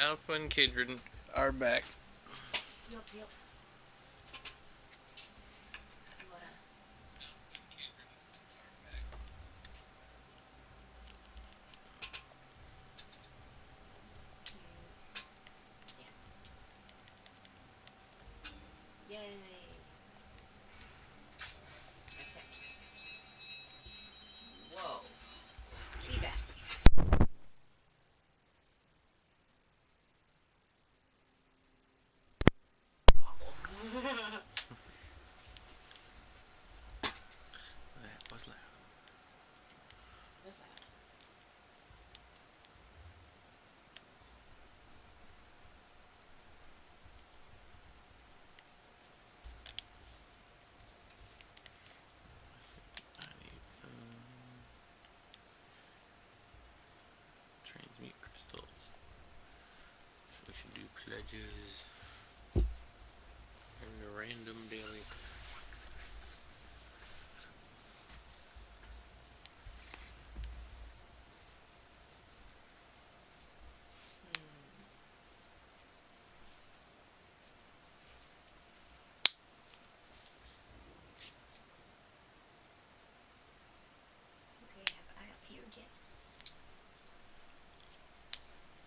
Alpha and Kindred are back. Yup. You wanna? Yeah. Yay. Accept. Whoa. Feedback. Awful. That was loud. What's that? I need some transmute crystals. So we should do pledges and the random daily. Okay, have I appeared yet?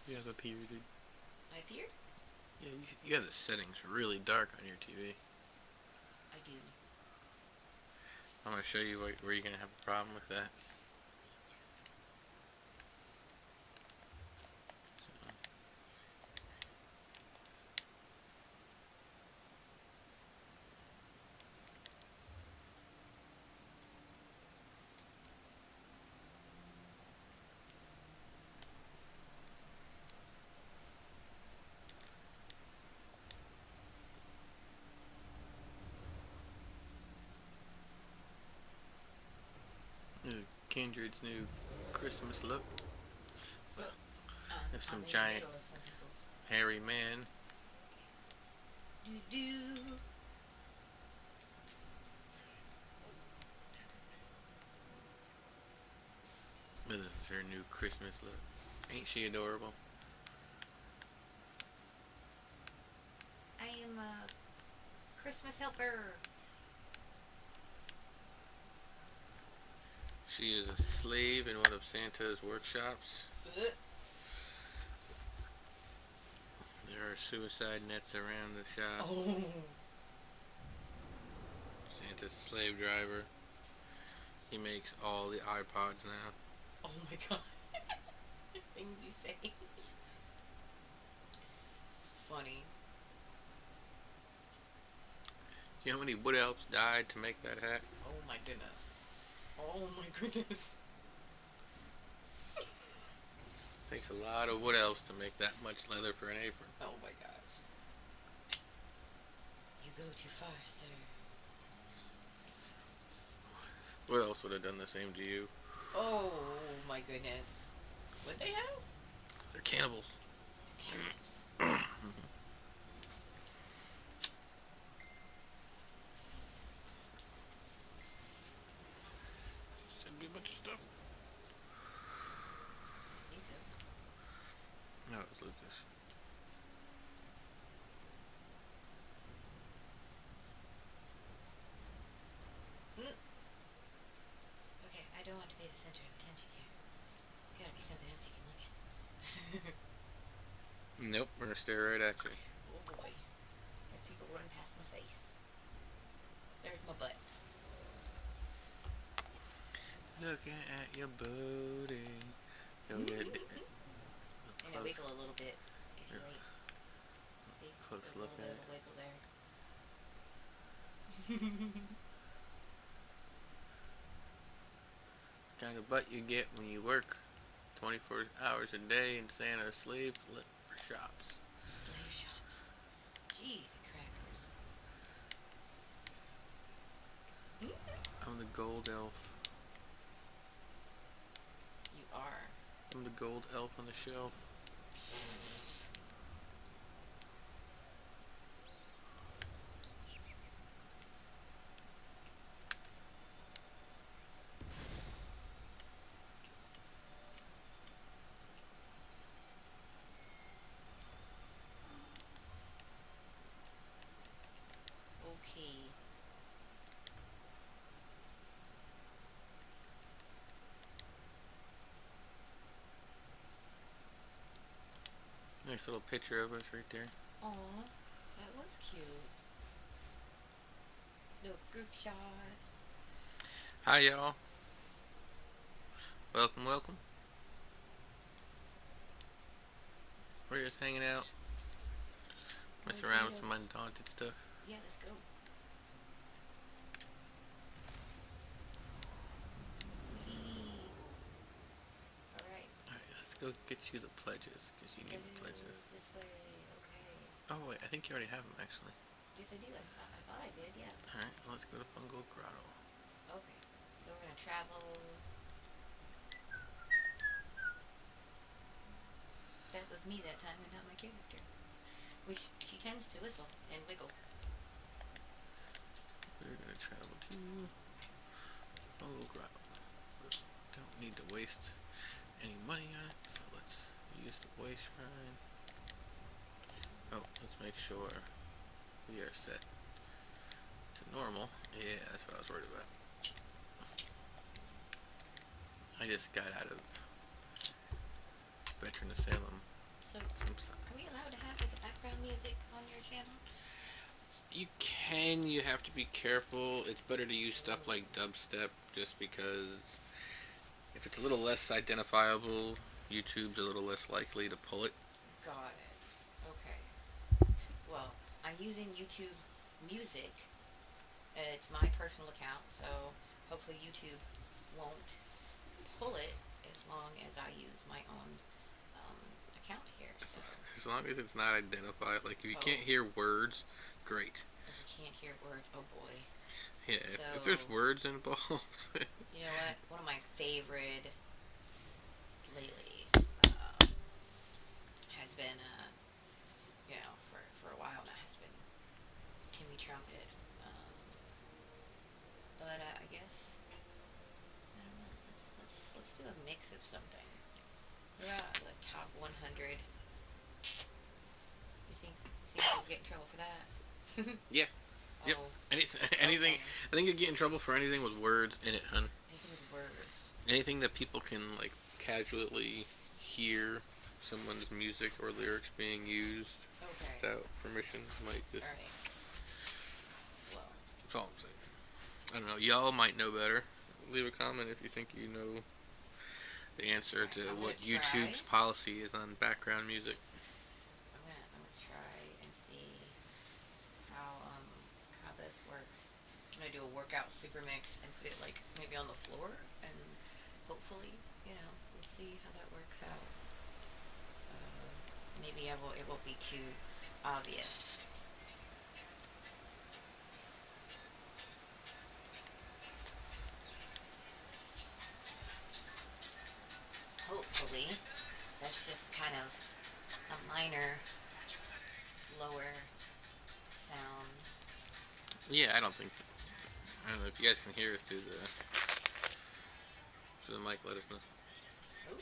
You have appeared. I appeared? Yeah, you have the settings really dark on your TV. I do. I'm gonna show you where you're gonna have a problem with that. This is Kindred's new Christmas look. There's some giant hairy man. Do. This is her new Christmas look. Ain't she adorable? I am a Christmas helper. She is a slave in one of Santa's workshops. There are suicide nets around the shop. Oh. Santa's a slave driver. He makes all the iPods now. Oh my god. Things you say. It's funny. Do you know how many wood elves died to make that hat? Oh my goodness. Oh my goodness. Takes a lot of wood elves to make that much leather for an apron. Oh my gosh. You go too far, sir. What else would have done the same to you? Oh my goodness. What they have? They're cannibals. Cannibals. Send me a bunch of stuff. Me too. No, it was Lucas. Okay, I don't want to be the center of attention here. There's gotta be something else you can look at. Nope, we're gonna stare right at you. Oh boy. There's people running past my face. There's my butt. Looking at your booty. You'll get And it wiggle a little bit if you wait. See? Close There's a look little bit at of a wiggle there. kind of butt you get when you work 24 hours a day in Santa's slave shops. Slave shops. Jeez, crackers. I'm the gold elf. You are. I'm the gold elf on the shelf. Nice little picture of us right there. Aw, that was cute. Little group shot. Hi, y'all. Welcome, welcome. We're just hanging out, Always messing around with real. some undaunted stuff. Yeah, let's go. Wee. Alright. Alright, let's go get you the pledges, because you need the pledges. Pledges this way. Okay. Oh, wait, I think you already have them, actually. Yes, I do. I thought I did, yeah. Alright, let's go to Fungal Grotto. Okay. So we're gonna travel. That was me that time and not my character. Which she tends to whistle and wiggle. We're gonna travel to Fungal Grotto. Don't need to waste any money on it, so let's use the way shrine. Oh, let's make sure we are set to normal. Yeah, that's what I was worried about. I just got out of Veteran Asylum. So, Some are we allowed to have like a background music on your channel? You can, you have to be careful. It's better to use stuff like dubstep just because if it's a little less identifiable, YouTube's a little less likely to pull it. Got it. Okay. Well, I'm using YouTube Music. It's my personal account, so hopefully YouTube won't pull it as long as I use my own um, account here. So, As long as it's not identified, like if you oh, can't hear words, great. if we can't hear words, oh boy. Yeah, So, if there's words involved. you know what? One of my favorite lately has been, for a while now, has been Timmy Trumpet. Um, but I guess I don't know. Let's do a mix of something. What about the top 100? You think we'll get in trouble for that? Yeah, yep. Oh, Anything. okay. I think you get in trouble for anything with words in it, hun. Anything with words. Anything that people can like casually hear someone's music or lyrics being used Okay. without permission might just. All right. Well, That's all I'm saying. I don't know. Y'all might know better. Leave a comment if you think you know the answer all right. to I'm gonna what try. YouTube's policy is on background music. I'm gonna try and see how um how this works. I'm gonna do a workout super mix and put it like maybe on the floor and hopefully we'll see how that works out. Maybe it won't be too obvious. Hopefully, that's just kind of a minor lower sound. Yeah, I don't think. I don't know if you guys can hear it through the mic. Let us know. Ooh,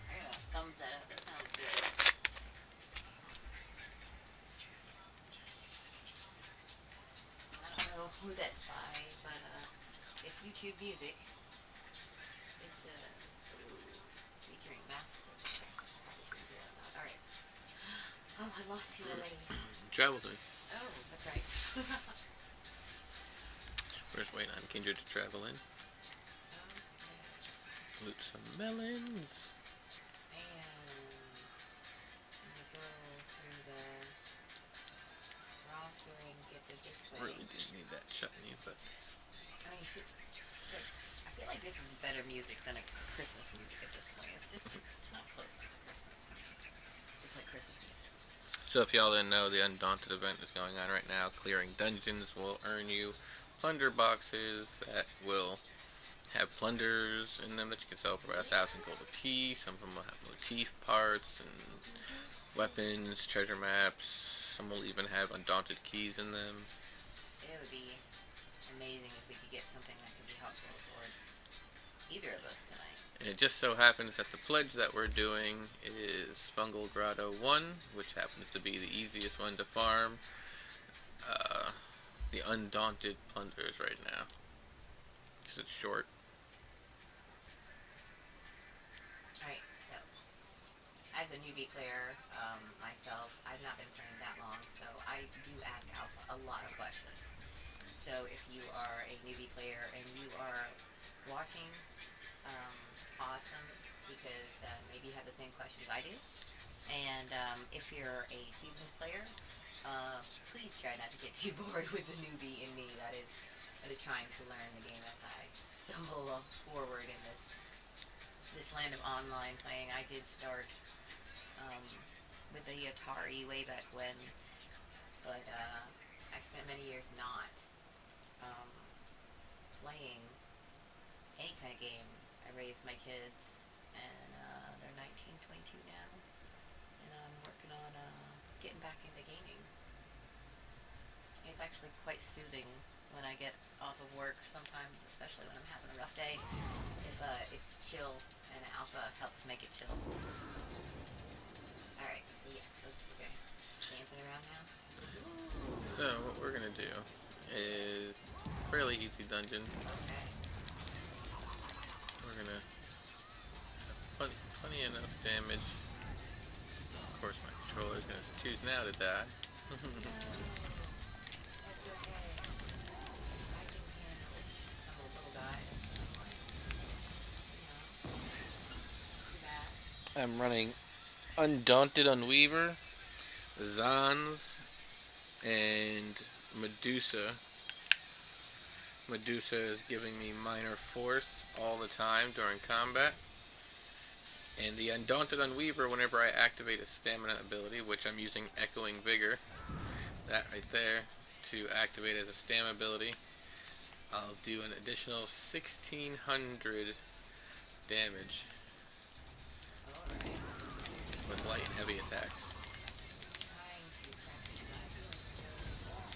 I gotta thumbs that up. That sounds good. I don't know who that's by, but it's YouTube Music. It's featuring Master. Okay, probably shouldn't say that out loud. All right. Oh, I lost you already. Travel to me. Oh, that's right. We're just waiting on Kindred to travel in. Okay. Loot some melons. And let me go through the roster and get the display. Really didn't need that chutney, but I mean, should I feel like this is better music than a Christmas music at this point. It's not close enough to Christmas for me to play Christmas music. so if y'all didn't know, the Undaunted event is going on right now. Clearing dungeons will earn you plunder boxes that will have plunders in them that you can sell for about 1,000 gold a piece. Some of them will have motif parts and weapons, treasure maps. Some will even have undaunted keys in them. It would be amazing if we could get something that could be helpful towards either of us tonight. And it just so happens that the pledge that we're doing is Fungal Grotto 1, which happens to be the easiest one to farm. The Undaunted Plunders right now. Because it's short. Alright, so I as a newbie player myself, I've not been playing that long, so I do ask Alpha a lot of questions. So if you are a newbie player and you are watching, um, awesome, because maybe you have the same questions I do. And if you're a seasoned player, please try not to get too bored with the newbie in me that is trying to learn the game as I stumble forward in this land of online playing. I did start um, with the Atari way back when, but I spent many years not um, playing any kind of game. I raised my kids, and they're 19, 22 now, and I'm working on getting back into gaming. It's actually quite soothing when I get off of work sometimes, especially when I'm having a rough day. If it's chill, and Alpha helps make it chill. All right, so yes, okay, dancing around now. So what we're gonna do is fairly easy dungeon. Okay. We're gonna have plenty enough damage. Of course, my controller is gonna choose now to die. No, that's okay. I can handle some of the little guys. Like, not too bad. I'm running Undaunted Unweaver, Zans, and Medusa. Medusa is giving me minor force all the time during combat. And the Undaunted Unweaver, whenever I activate a stamina ability, which I'm using Echoing Vigor, that right there, to activate as a stamina ability, I'll do an additional 1600 damage All right. with light and heavy attacks. Trying to practice my healing skills and not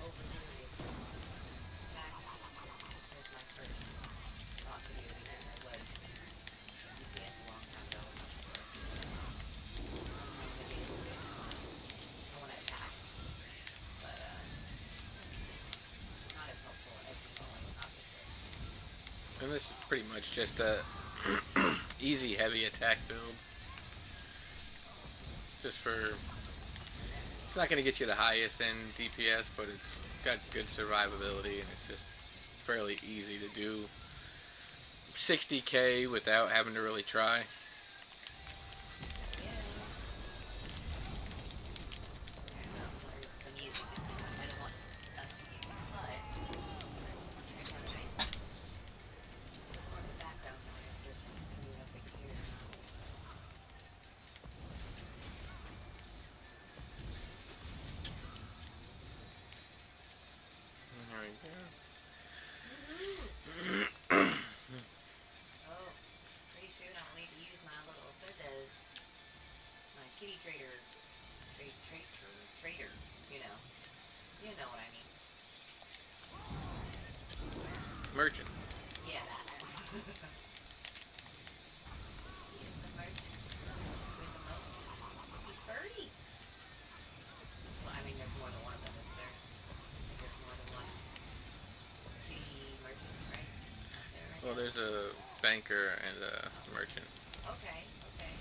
overdo it with attacks. This was my first thought to do because I was DPS a long time ago before I wanted to get into it. I want to attack, but not as helpful as the healing, obviously. And this is pretty much just a easy heavy attack build. Just for, it's not going to get you the highest end DPS, but it's got good survivability, and it's just fairly easy to do 60k without having to really try. Yeah. Okay, I'm not playing the music is too much. I don't want us to get cut every time that I. It's just more of the background noise, just for you guys to hear. There we Woohoo! go. Oh, pretty soon I'll need to use my little fizzes. My kitty trader. Trader. You know. You know what I mean. Merchant. Yeah, that. He is the merchant with the most. Is he Spurdy? Well, I mean, there's more than one of them, isn't there? I think there's more than one kitty merchant, right? Aren't there right Well, now? there's a banker and a merchant. Okay, okay.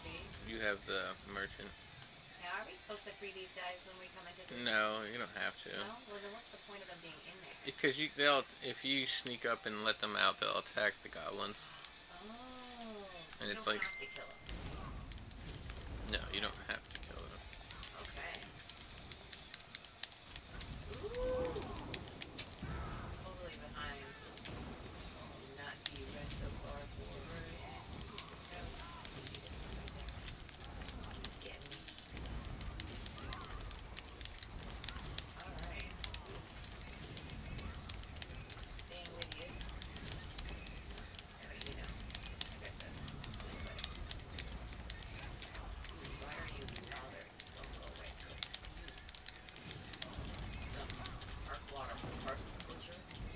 See? You have the merchant. Now, are we supposed to free these guys when we come into this? No, you don't have to. No? Well, then what's the point of them being in there? Because they'll, if you sneak up and let them out, they'll attack the goblins. Oh, but And you it's don't like, have to kill them. no, you don't have to kill them. Okay. Ooh! Totally behind. Did not see you run so far forward. No. You see this one right there? He's getting me. Alright. Just staying with you. Oh, wait, you know. I guess that's this way. Ooh, why are you? Oh, there. Don't go away. Good. You. Dumb arc water. Arc butcher. You.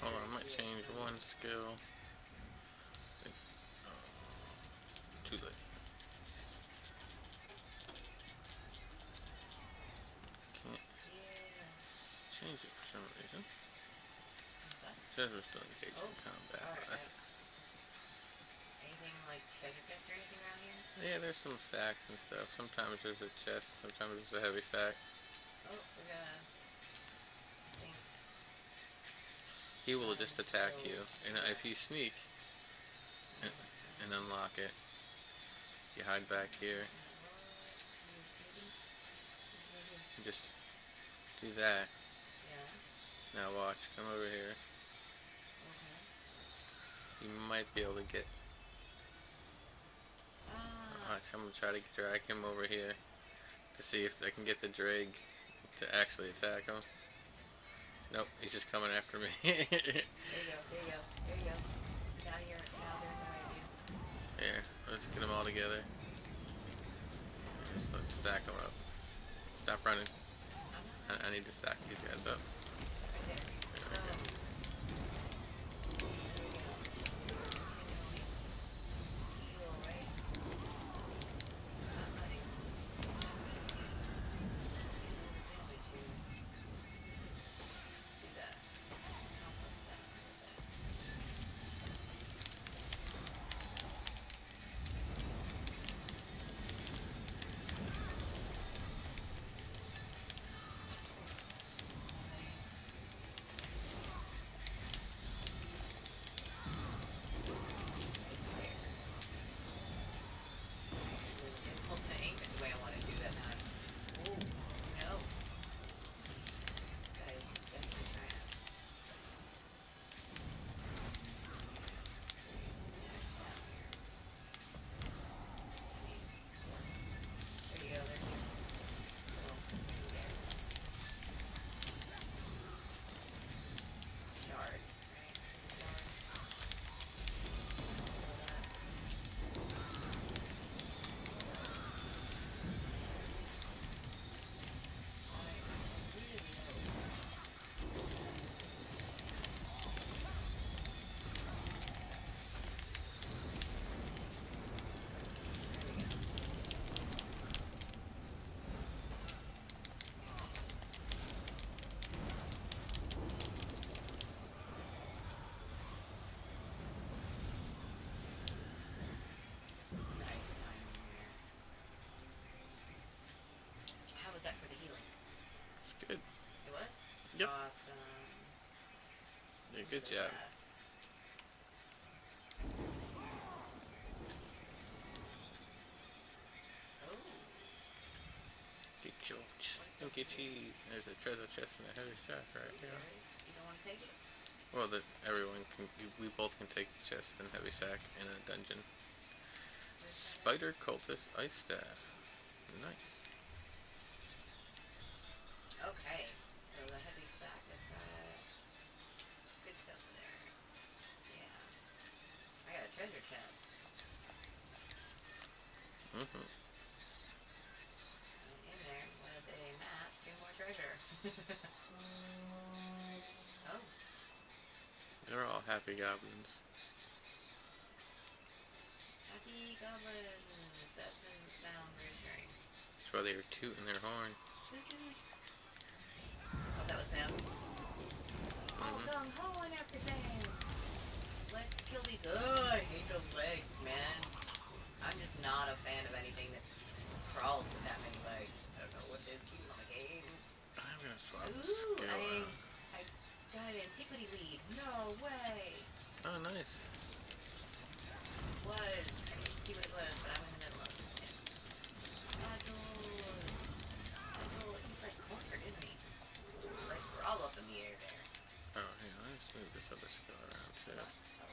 Hold on, Very I might change DSO. one skill. Too late. Can't Yeah. change it for some reason. Treasure still engaged Oh, in combat. alright. That's, Anything like treasure chest or anything around here? yeah, there's some sacks and stuff. Sometimes there's a chest, sometimes there's a heavy sack. Oh, we got a, I think, He will I'm just attack so, you, and yeah. if you sneak and, Mm-hmm. and unlock it, you hide back here. What? You're sneaking? What you gonna do? Just do that. Yeah. Now watch, come over here. Okay. You might be able to get. Ah. Watch, I'm gonna try to drag him over here to see if I can get the drag to actually attack him. Nope, he's just coming after me. There you go. There you go. There you go. Now they're in the way of you. Here, let's get them all together. Just let's stack them up. Stop running. I'm not I running. need to stack these guys up. Right there. There we Oh. go. There we go. You just need to heal, right? Not running. Not running. Getting a little damage here. Let's do that. Help us down a little bit. Nice. Right there. It's really difficult to aim it the way I want to do that now. Oh, no. This guy is just definitely trying to. Let's see. Yeah, he's down here. I need quartz. There you go. There's your little thingy there. Shard, right? It's a shard. Kill that. I really hope that there we go. Nice timing there. How was that for the healing? It's good. It was? Yep. Awesome. Yeah, I'm good so job. glad. Oh, Get your what is stinky over here? cheese. There's a treasure chest and a heavy sack right Ooh, here. there is. You don't want to take it? Well, that everyone can. We both can take the chest and heavy sack in a dungeon. Where's that at? Spider cultist ice staff. Nice. Okay. So the heavy sack has got good stuff in there. Yeah. I got a treasure chest. Mhm. And in there was a map to more treasure. Oh, They're all happy goblins. happy goblins. That doesn't sound reassuring. That's why they are tooting their horn. Toot toot. Oh, that was them. All Mhm. gung ho and everything. Let's kill these. Oh, I hate those legs, man. I'm just not a fan of anything that crawls with that many legs. I don't know what is keeping on the game. I'm gonna swap the Ooh, skill out. I got an antiquity lead. No way. Oh, nice. It was. I didn't see what it was, but I'm in the middle of it. Adol. Adol. He's like cornered, isn't he? His legs were all up in the air there. Oh, hang on. Let's move this other skill around too. What? Oh.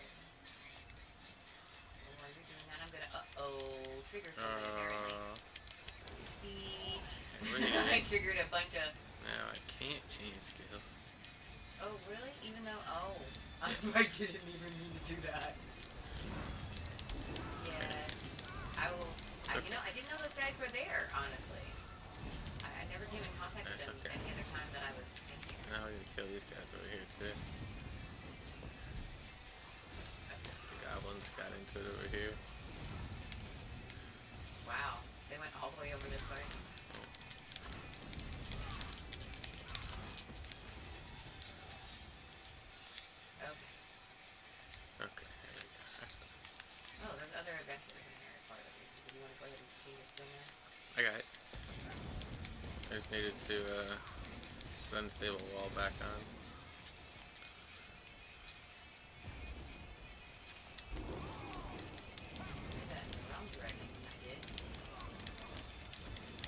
Well, while you're doing that, I'm gonna, uh-oh, trigger something apparently. Uh, Oopsie. I really? triggered a bunch of, Now I can't change skills. oh, really? Even though, oh. Yeah. I didn't even mean to do that. Yes. I will, It's okay. I didn't know those guys were there, honestly. I never came in contact with That's them okay. any other time that I was in here. Now we're gonna kill these guys over here too. The goblins got into it over here. Wow. They went all the way over this way. I just needed to put unstable wall back on. Did that in the wrong direction. I did.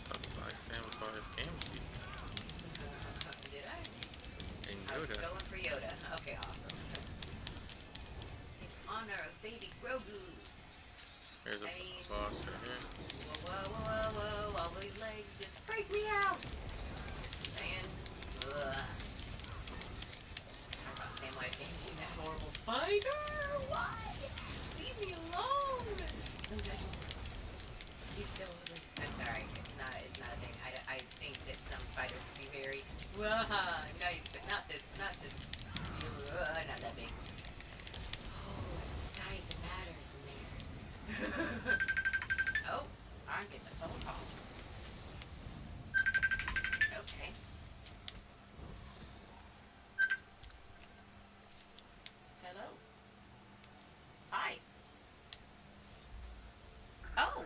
Talking like Sam as far as game speed. Did I? And I was Yoda. going for Yoda. Okay, awesome. In honor of baby Grogu. Here's a I mean, boss right here. whoa, whoa, whoa, whoa, whoa. All these legs just freak me out. Just saying. Ugh. Talk about Samwise Gamgee, that horrible spider. Why? Leave me alone. No judgment. You're so ugly. That's alright. It's not a thing. I think that some spiders can be very nice, but not the not that big. Oh, it's the size that matters in there. Oh, I'm getting a phone call. Okay. Hello. Hi. Oh.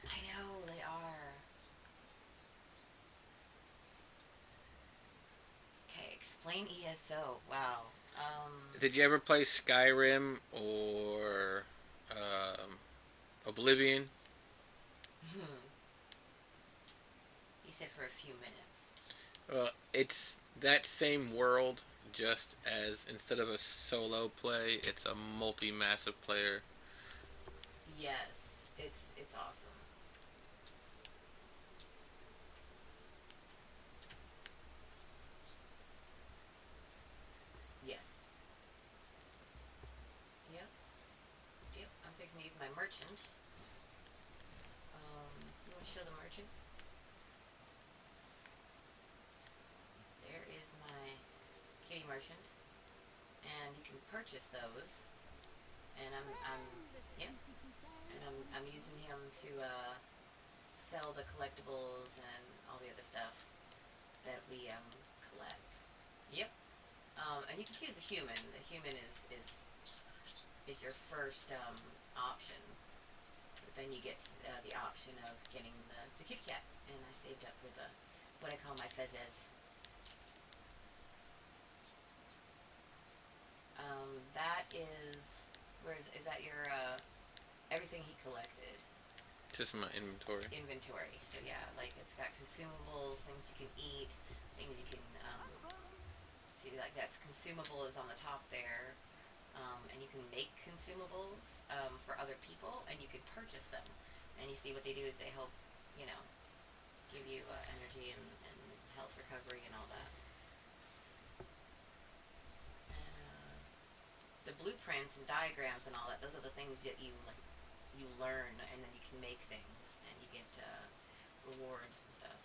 I know they are. Okay, explain ESO. Wow. Did you ever play Skyrim or um, Oblivion? Hmm. You said for a few minutes. Well, it's that same world, just as instead of a solo play, it's a multi-massive player. Yes, it's awesome. Yes. Yep. Yep. I'm fixing to use my merchant. You want to show the merchant? There is my kitty merchant, and you can purchase those. And I'm yeah, and I'm using him to sell the collectibles and all the other stuff that we collect. Yep. And you can choose the human. The human is your first option. But then you get the option of getting the kitty cat, and I saved up for the what I call my fezzes. That is is that your everything he collected Just my inventory. inventory? So yeah, like it's got consumables, things you can eat, things you can see like that's consumable is on the top there. And you can make consumables for other people, and you can purchase them. And you see what they do is they help, you know, give you energy and health recovery and all that. And the blueprints and diagrams and all that, those are the things that you learn, and then you can make things, and you get rewards and stuff.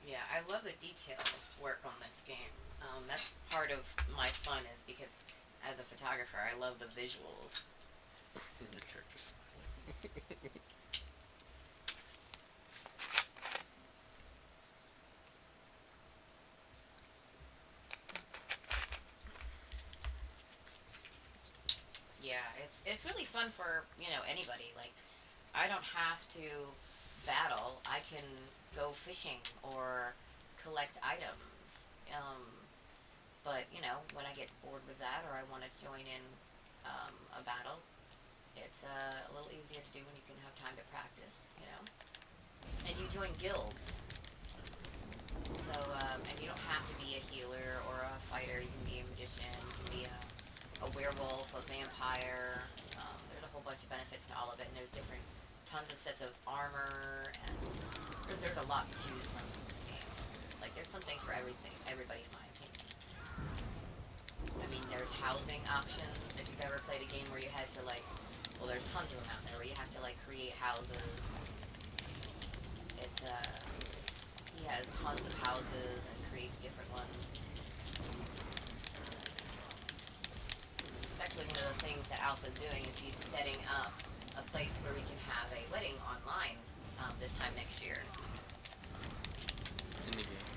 Yeah, I love the detail work on this game. That's part of my fun is because as a photographer, I love the visuals. Your characters. Yeah, it's really fun for anybody. Like I don't have to battle. I can go fishing or collect items. But when I get bored with that or I want to join in a battle. It's a little easier to do when you can have time to practice, you know. And you join guilds, so and you don't have to be a healer or a fighter. You can be a magician. You can be a werewolf, a vampire. There's a whole bunch of benefits to all of it, and there's different tons of sets of armor, and there's a lot to choose from in this game. Like there's something for everything, everybody, in my opinion. I mean, there's housing options. If you've ever played a game where you had to like, well, there's tons of them out there where you have to like create houses. He has tons of houses and creates different ones. It's actually one of the things that Alpha's doing is he's setting up a place where we can have a wedding online this time next year in the game.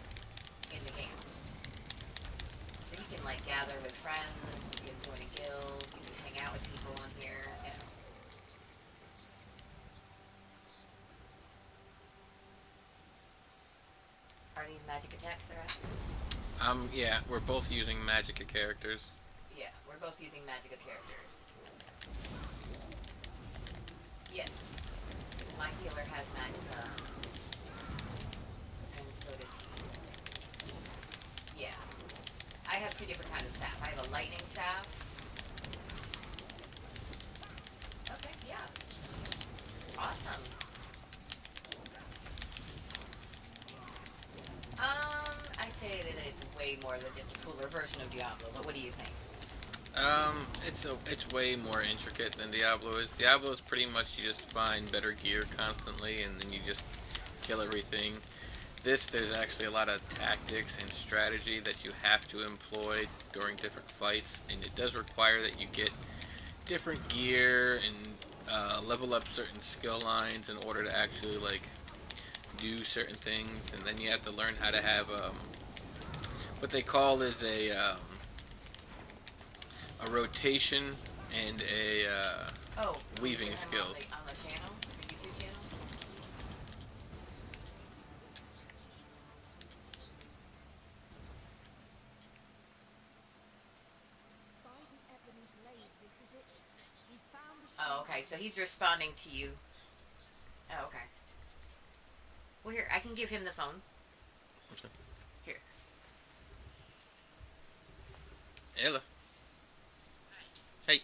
in the game. So you can like gather with friends, you can join a guild, you can hang out with people on here. Yeah. Are these magic attacks they're after? Yeah, we're both using Magica characters. Yeah, we're both using Magica characters. Yes, my healer has Magica, and so does he. Yeah, I have two different kinds of staff. I have a lightning staff. Okay, yeah, awesome. I say that it's way more than just a cooler version of Diablo, but what do you think? It's way more intricate than Diablo is. Diablo is pretty much you just find better gear constantly, and then you just kill everything. There's actually a lot of tactics and strategy that you have to employ during different fights, and it does require that you get different gear and level up certain skill lines in order to actually like do certain things, and then you have to learn how to have what they call is a rotation and a Oh, can we weaving get him skills. on the channel, the YouTube channel? Oh, okay. So he's responding to you. Oh, okay. Well, here I can give him the phone. Here. Hello. Hey.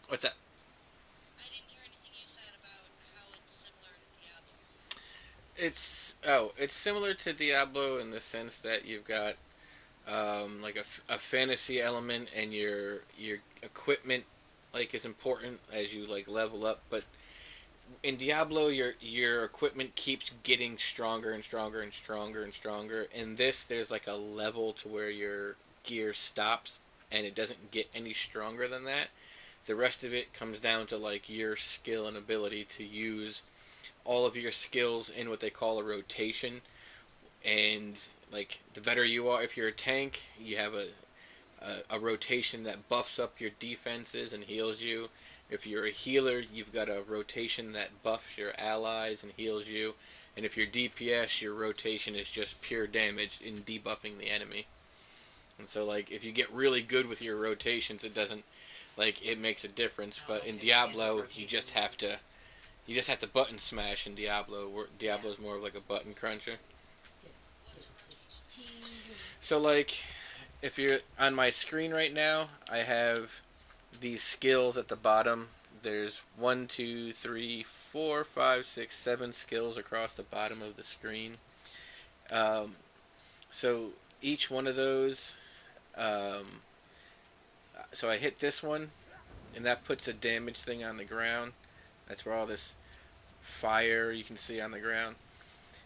What's that? It's similar to Diablo in the sense that you've got like a fantasy element, and your equipment like is important as you like level up. But in Diablo, your equipment keeps getting stronger and stronger and stronger and stronger. In this, there's like a level to where your gear stops, and it doesn't get any stronger than that. The rest of it comes down to like your skill and ability to use all of your skills in what they call a rotation. And like the better you are, if you're a tank, you have a rotation that buffs up your defenses and heals you. If you're a healer, you've got a rotation that buffs your allies and heals you. And if you're DPS, your rotation is just pure damage in debuffing the enemy. And so, like, if you get really good with your rotations, it doesn't like it makes a difference. Oh, But I in forget what Diablo, rotation you just have to button smash in Diablo. Where Yeah. Diablo is more of like a button cruncher. Just cheesing. So, like, if you're on my screen right now, I have these skills at the bottom. There's 1, 2, 3, 4, 5, 6, 7 skills across the bottom of the screen. Um, so each one of those, um, so I hit this one, and that puts a damage thing on the ground. That's where all this fire you can see on the ground.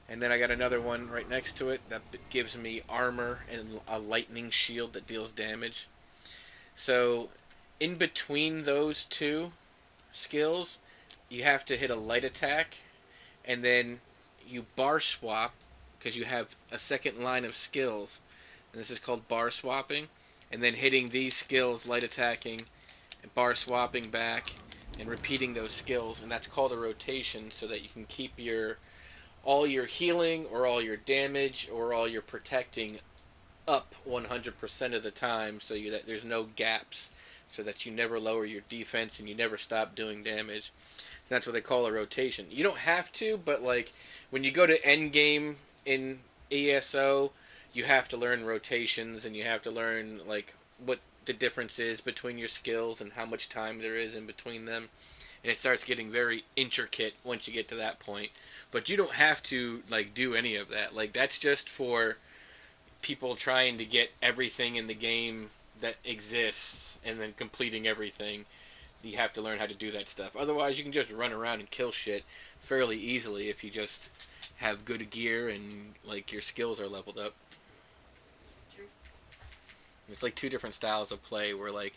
And then I got another one right next to it that gives me armor and a lightning shield that deals damage. So in between those two skills, you have to hit a light attack, and then you bar swap because you have a second line of skills, and this is called bar swapping. And then hitting these skills, light attacking, and bar swapping back, and repeating those skills, and that's called a rotation, so that you can keep your all your healing or all your damage or all your protecting up 100% of the time, so that there's no gaps, so that you never lower your defense and you never stop doing damage. So that's what they call a rotation. You don't have to, but like when you go to end game in ESO, you have to learn rotations and you have to learn like what the difference is between your skills and how much time there is in between them. And it starts getting very intricate once you get to that point. But you don't have to like do any of that. Like that's just for people trying to get everything in the game that exists and then completing everything. You have to learn how to do that stuff. Otherwise, you can just run around and kill shit fairly easily if you just have good gear and like your skills are leveled up. True. It's like two different styles of play where like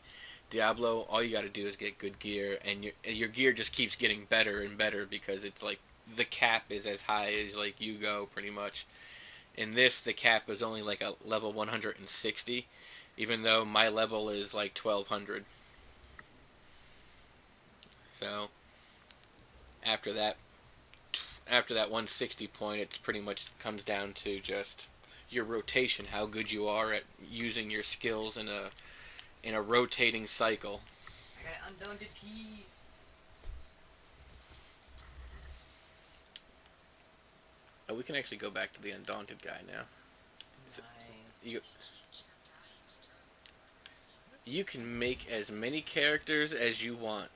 Diablo, all you got to do is get good gear, and your gear just keeps getting better and better because it's like the cap is as high as like you go pretty much. In this, the cap is only like a level 160, even though my level is like 1200. So after that, after that 160 point, it's pretty much comes down to just your rotation, how good you are at using your skills in a rotating cycle. I got an undaunted key. Oh, we can actually go back to the undaunted guy now. So Nice. you you can make as many characters as you want.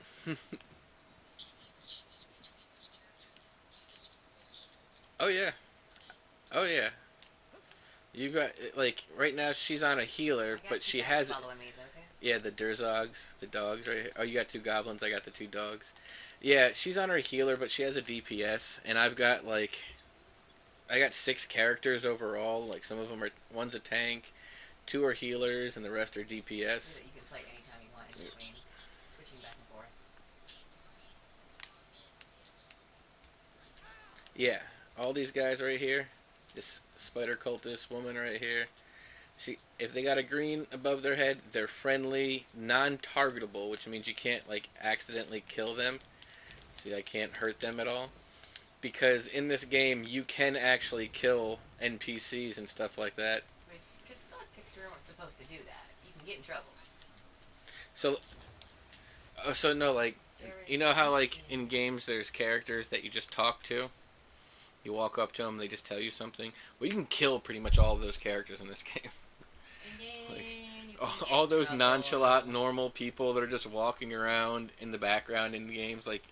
Oh yeah, oh yeah. You got like right now she's on a healer, I got but two she guys has following me. Is that okay? yeah the Durzogs, the dogs right here. Oh, you got two goblins. I got the two dogs. Yeah, she's on her healer, but she has a DPS, and I got six characters overall. Like some of them are one's a tank, two are healers, and the rest are So DPS. that you can play anytime you want in between, switching back and forth. Yeah, all these guys right here. This spider cultist woman right here. If they got a green above their head, they're friendly, non-targetable, which means you can't like accidentally kill them. See, I can't hurt them at all because in this game you can actually kill NPCs and stuff like that. Which could suck if you weren't supposed to do that. You can get in trouble. So, so no, like There is you know how like protection. in games there's characters that you just talk to. You walk up to them, they just tell you something. Well, you can kill pretty much all of those characters in this game. And Like then you can get all in those nonchalant, trouble. normal people that are just walking around in the background in the games, like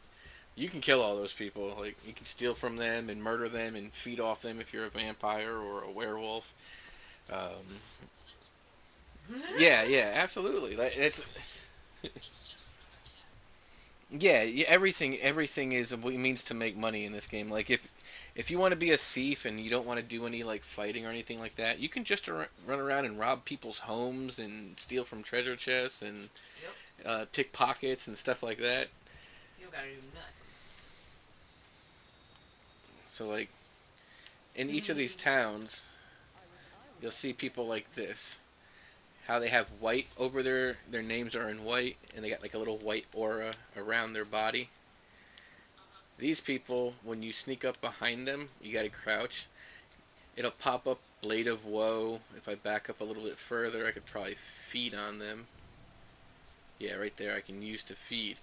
you can kill all those people. Like you can steal from them and murder them and feed off them if you're a vampire or a werewolf. Um, yeah, yeah, absolutely. Like, it's yeah, everything is what it means to make money in this game. Like if you want to be a thief and you don't want to do any like fighting or anything like that, you can just run around and rob people's homes and steal from treasure chests and Yep. tick pockets and stuff like that. You gotta do nothing. So like in each of these towns, you'll see people like this. How they have white over their names are in white and they got like a little white aura around their body. These people, when you sneak up behind them, you gotta crouch. It'll pop up Blade of Woe. If I back up a little bit further, I could probably feed on them. Yeah, right there I can use to feed.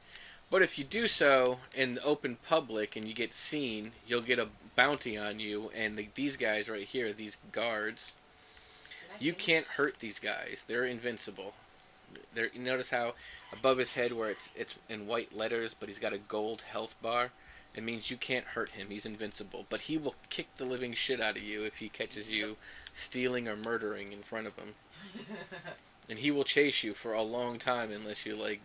But if you do so in the open public and you get seen, you'll get a bounty on you. And these guys right here, these guards, Did I you finish? can't hurt these guys. They're invincible. You notice how above his head, where it's in white letters, but he's got a gold health bar. It means you can't hurt him. He's invincible. But he will kick the living shit out of you if he catches Yep. you stealing or murdering in front of him. And he will chase you for a long time unless you like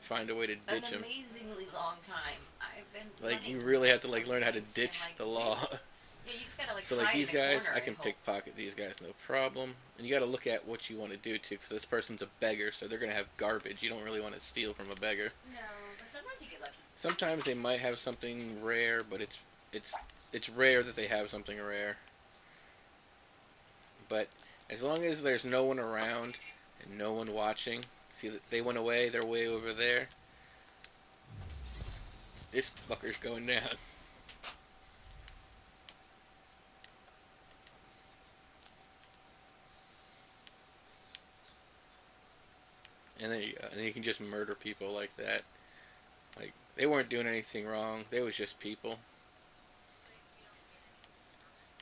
find a way to An ditch him. amazingly long time. I've been Like you running really have like to like some learn how to points and ditch like the law. really. Yeah, you just gotta like So like hide these in a guys, corner I and can hope. pickpocket these guys no problem. And you got to look at what you want to do too, because this person's a beggar, so they're gonna have garbage. You don't really want to steal from a beggar. No, but sometimes you get lucky. Sometimes they might have something rare, but it's it's rare that they have something rare. But as long as there's no one around and no one watching, see that they went away, they're way over there. This fucker's going down. And then you can just murder people like that. Like they weren't doing anything wrong. They was just people.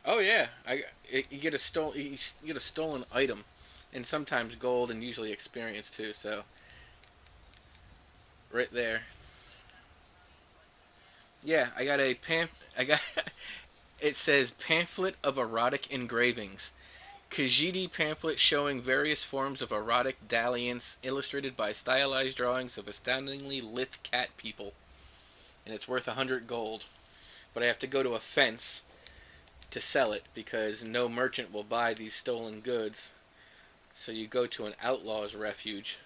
Oh yeah, you get you get a stolen item, and sometimes gold and usually experience too. So right there, yeah, I got a I got it says pamphlet of erotic engravings. Khajiit pamphlet showing various forms of erotic dalliance illustrated by stylized drawings of astoundingly lithe cat people. And it's worth 100 gold. But I have to go to a fence to sell it because no merchant will buy these stolen goods. So you go to an outlaw's refuge,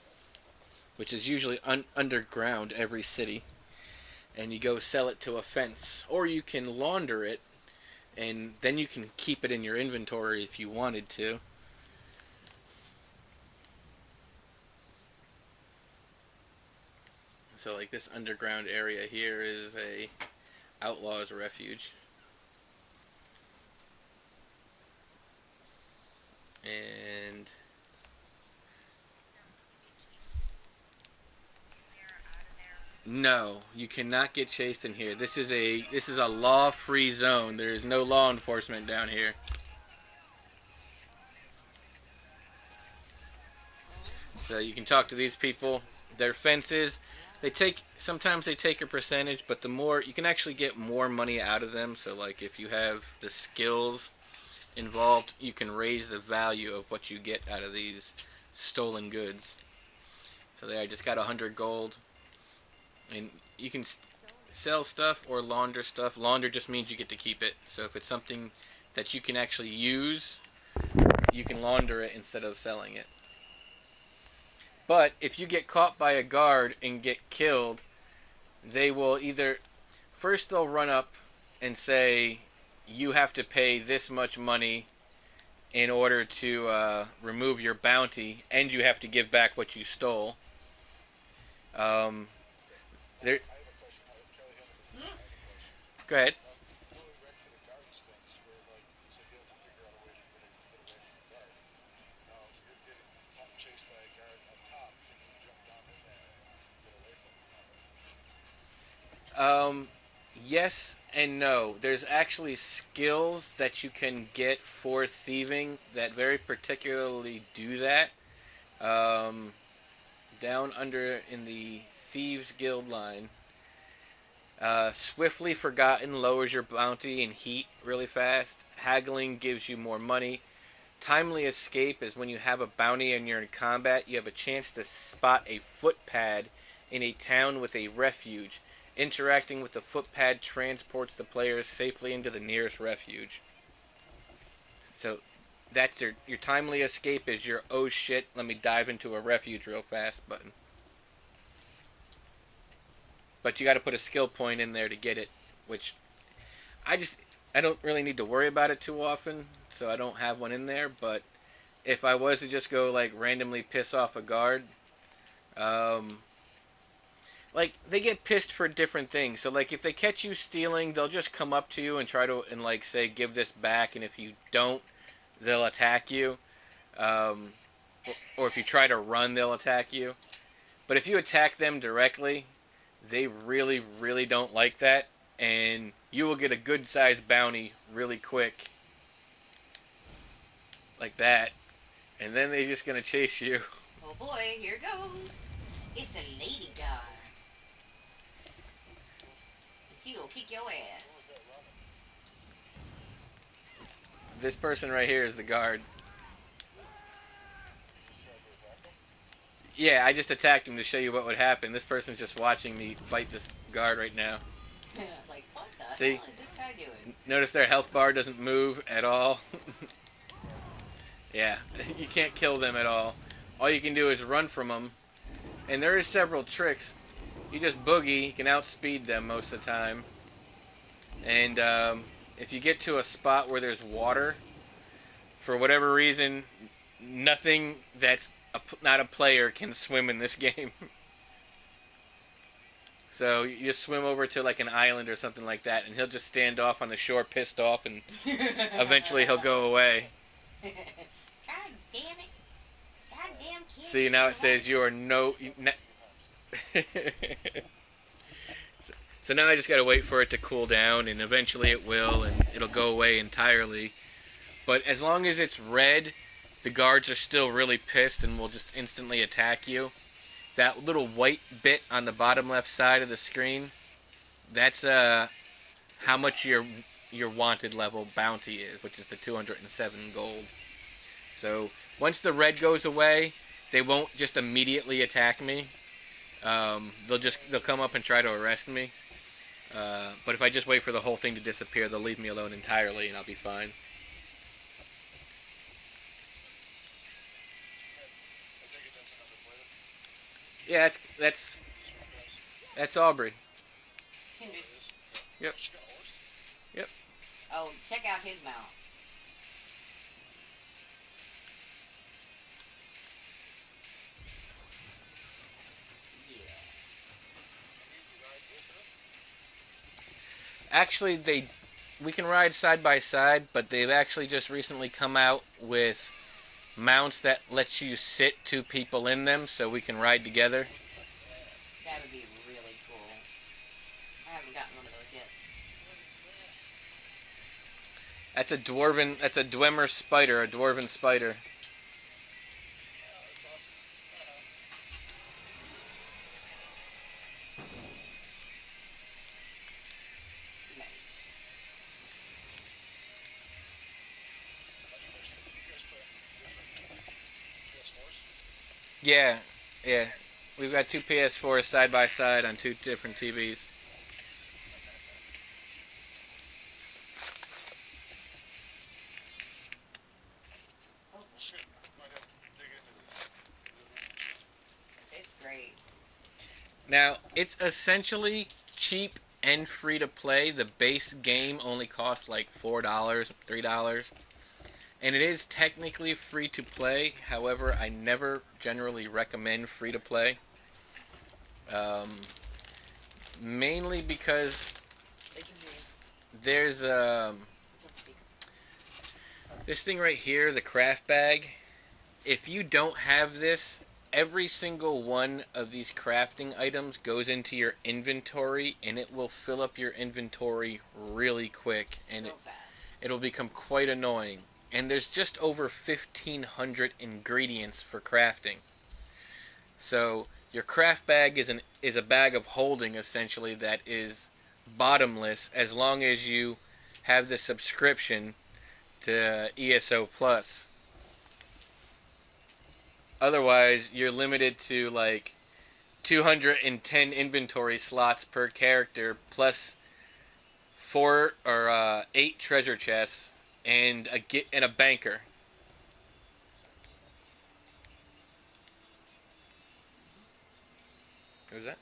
which is usually underground every city, and you go sell it to a fence. Or you can launder it, and then you can keep it in your inventory if you wanted to. So like this underground area here is a outlaw's refuge. And no, you cannot get chased in here. This is a law-free zone. There is no law enforcement down here. So you can talk to these people. Their fences, sometimes they take a percentage, but the more you can actually get more money out of them. So like if you have the skills involved, you can raise the value of what you get out of these stolen goods. So there, I just got 100 gold, and you can sell stuff or launder stuff. Launder just means you get to keep it. So if it's something that you can actually use, you can launder it instead of selling it. But if you get caught by a guard and get killed, they will either first they'll run up and say you have to pay this much money in order to remove your bounty, and you have to give back what you stole. Um, there. Go ahead. Um, yes and no. There's actually skills that you can get for thieving that very particularly do that. Um, down under in the Thieves Guild line, Swiftly Forgotten lowers your bounty and heat really fast. Haggling gives you more money. Timely Escape is when you have a bounty and you're in combat, you have a chance to spot a footpad in a town with a refuge. Interacting with the footpad transports the players safely into the nearest refuge. So that's your timely escape is your oh shit, let me dive into a refuge real fast button. But you got to put a skill point in there to get it, which I just I don't really need to worry about it too often, so I don't have one in there. But if I was to just go like randomly piss off a guard, um, like they get pissed for different things. So like if they catch you stealing, they'll just come up to you and try to and like say give this back, and if you don't, they'll attack you. Um, or if you try to run, they'll attack you. But if you attack them directly, they really, really don't like that, and you will get a good sized bounty really quick, like that, and then they're just gonna chase you. Oh boy, here goes. It's a lady guard. And she gonna kick your ass. This person right here is the guard. Yeah, I just attacked him to show you what would happen. This person's just watching me fight this guard right now. Like, what the See? hell is this guy doing? Notice their health bar doesn't move at all. Yeah, you can't kill them at all. All you can do is run from them. And there is several tricks. You just boogie, you can outspeed them most of the time. And if you get to a spot where there's water, for whatever reason, nothing that's not a player can swim in this game. So you just swim over to like an island or something like that, and he'll just stand off on the shore pissed off, and eventually he'll go away. God damn it. God damn kid. See, now it says you are no. So now I just gotta wait for it to cool down, and eventually it will, and it'll go away entirely. But as long as it's red, the guards are still really pissed and will just instantly attack you. That little white bit on the bottom left side of the screen, that's how much your wanted level bounty is, which is the 207 gold. So once the red goes away, they won't just immediately attack me. They'll come up and try to arrest me. But if I just wait for the whole thing to disappear, they'll leave me alone entirely, and I'll be fine. Yeah, that's Aubrey. Kindred. Yep. Yep. Oh, check out his mount. Yeah. Actually, we can ride side by side, but they've actually just recently come out with mounts that lets you sit two people in them, so we can ride together. That would be really cool. I haven't gotten one of those yet. That's a Dwemer spider, a dwarven spider. Nice. Yeah, yeah. We've got two PS4s side by side on two different TVs. Oh, it's great. Now, it's essentially cheap and free to play. The base game only costs like $4, $3. And it is technically free to play. However, I never generally recommend free to play. Um, Mainly because They can hear you. there's It's on speaker. this thing right here, the craft bag. If you don't have this, every single one of these crafting items goes into your inventory, and it will fill up your inventory really quick, and So fast. it'll become quite annoying. And there's just over 1,500 ingredients for crafting. So your craft bag is a bag of holding essentially that is bottomless as long as you have the subscription to ESO Plus. Otherwise, you're limited to like 210 inventory slots per character plus four or eight treasure chests and a banker. Who's that?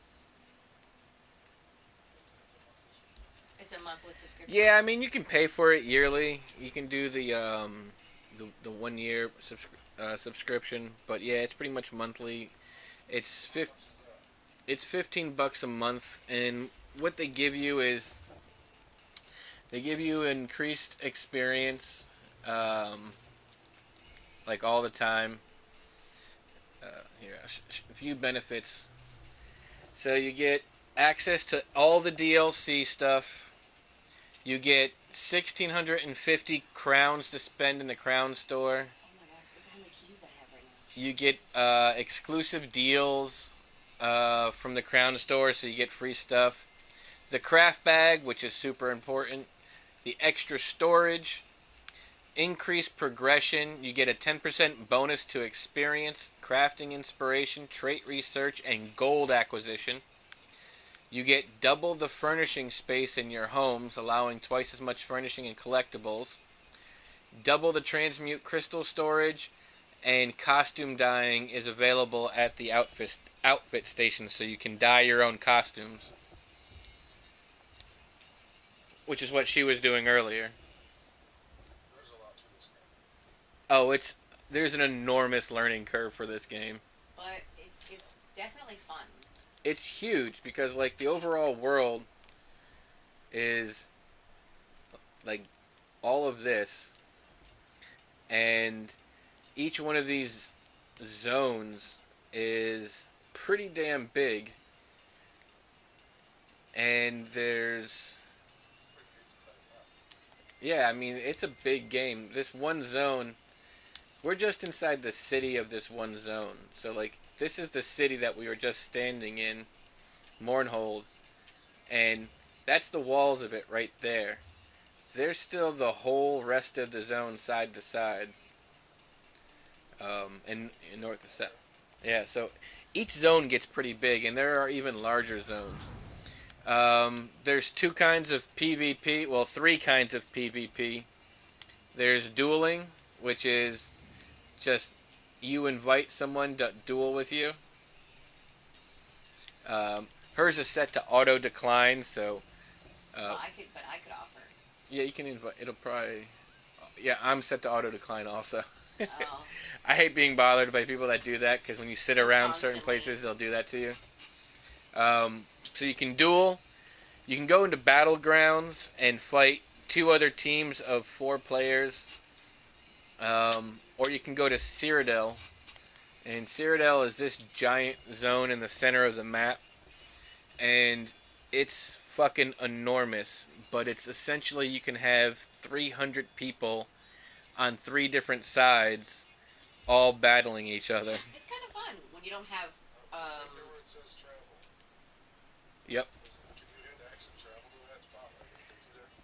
It's a monthly subscription. Yeah, I mean you can pay for it yearly. You can do the 1 year subscription, but yeah, it's pretty much monthly. It's it's $15 a month, and what they give you is they give you increased experience, um, like all the time. Here, a few benefits. So you get access to all the DLC stuff. You get 1,650 crowns to spend in the crown store. Oh my gosh, look how many keys I have right now. You get exclusive deals from the crown store, so you get free stuff. The craft bag, which is super important. The extra storage. Increased progression. You get a 10% bonus to experience, crafting inspiration, trait research, and gold acquisition. You get double the furnishing space in your homes, allowing twice as much furnishing and collectibles. Double the transmute crystal storage, and costume dyeing is available at the outfit station, so you can dye your own costumes, which is what she was doing earlier. Oh, there's an enormous learning curve for this game. But it's definitely fun. It's huge because like the overall world is like all of this, and each one of these zones is pretty damn big, and there's yeah, I mean it's a big game. This one zone, we're just inside the city of this one zone. So like this is the city that we were just standing in, Mournhold, and that's the walls of it right there. There's still the whole rest of the zone side to side, in north to south. Yeah, so each zone gets pretty big, and there are even larger zones. There's two kinds of PvP. Well, three kinds of PvP. There's dueling, which is just you invite someone to duel with you. Hers is set to auto decline, so Well, uh, I could offer. yeah, you can invite. It'll probably yeah. I'm set to auto decline also. Oh, I hate being bothered by people that do that because when you sit oh, around certain constantly. places, they'll do that to you. So you can duel. You can go into battlegrounds and fight two other teams of four players, or you can go to Cyrodiil. And Cyrodiil is this giant zone in the center of the map, and it's fucking enormous. But it's essentially you can have 300 people on three different sides, all battling each other. It's kind of fun when you don't have. Um, Yep.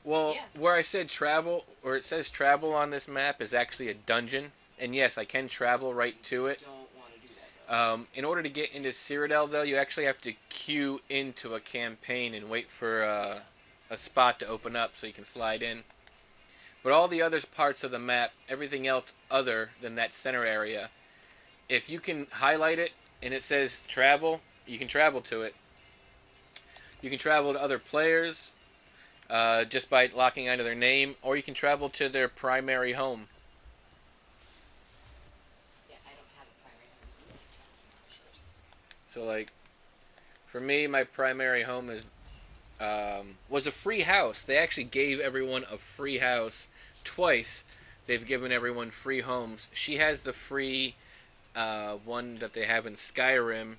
Well, yeah. where I said travel, or it says travel on this map, is actually a dungeon. And yes, I can travel right to it. Don't want to do that though. In order to get into Cyrodiil, though, you actually have to queue into a campaign and wait for a spot to open up so you can slide in. But all the other parts of the map, everything else other than that center area, if you can highlight it and it says travel, you can travel to it. You can travel to other players just by locking onto their name, or you can travel to their primary home. Yeah, I don't have a primary home, so I can travel to other places. So, like, for me, my primary home was a free house. They actually gave everyone a free house twice. They've given everyone free homes. She has the free one that they have in Skyrim,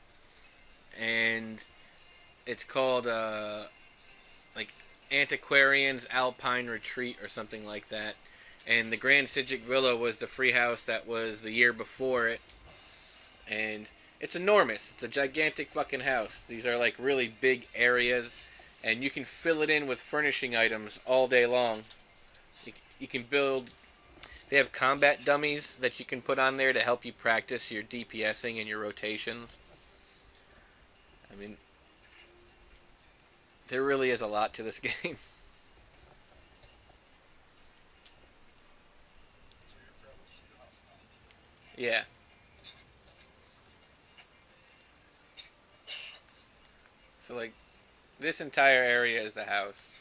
and it's called like Antiquarian's Alpine Retreat or something like that. And the Grand Sigic Villa was the free house that was the year before it, and it's enormous. It's a gigantic fucking house. These are like really big areas, and you can fill it in with furnishing items all day long. You can build. They have combat dummies that you can put on there to help you practice your DPSing and your rotations. I mean, there really is a lot to this game. Yeah. So like this entire area is the house.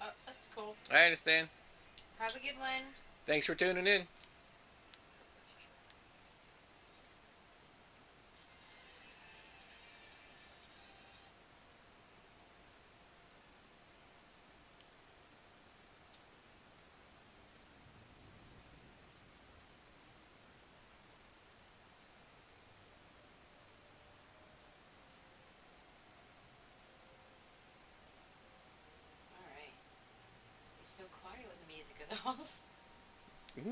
Oh, that's cool. I understand. Have a good one. Thanks for tuning in. All right. It's so quiet when the music is off. Mm-hmm.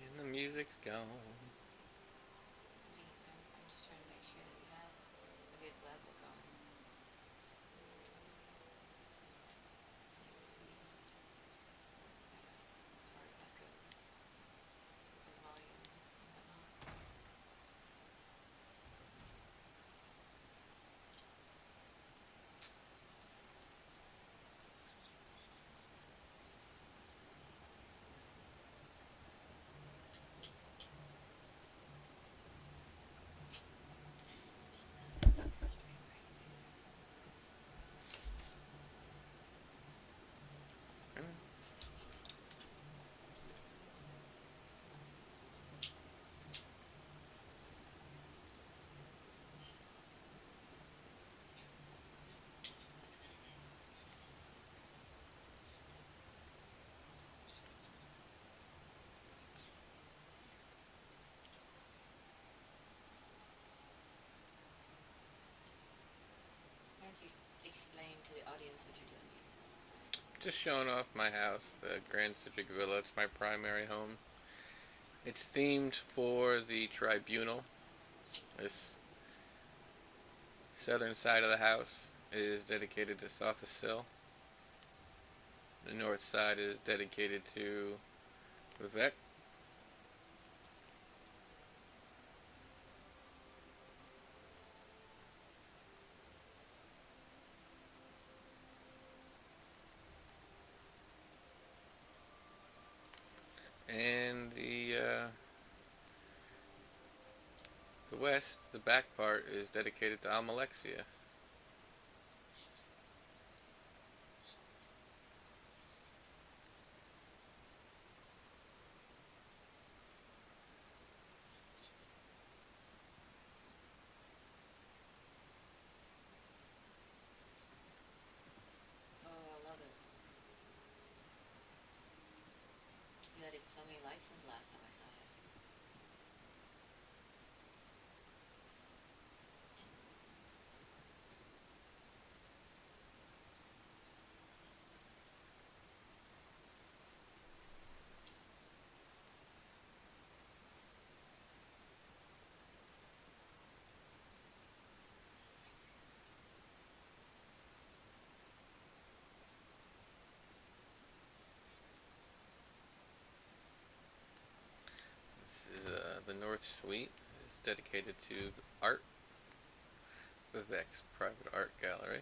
And the music's gone. I'm just trying to make sure that we have a good level going. So, let's see where it's at as far as that goes for volume and whatnot. don't you explain to the audience what you're doing here? Just showing off my house, the Grand Citric Villa. It's my primary home. It's themed for the tribunal. This southern side of the house is dedicated to Sotha Sil. The north side is dedicated to Vivek. And the west, the back part, is dedicated to Almalexia. Oh, I love it. You added so many lights since last time I saw it. This is the north suite. It's dedicated to art. Vivek's private art gallery.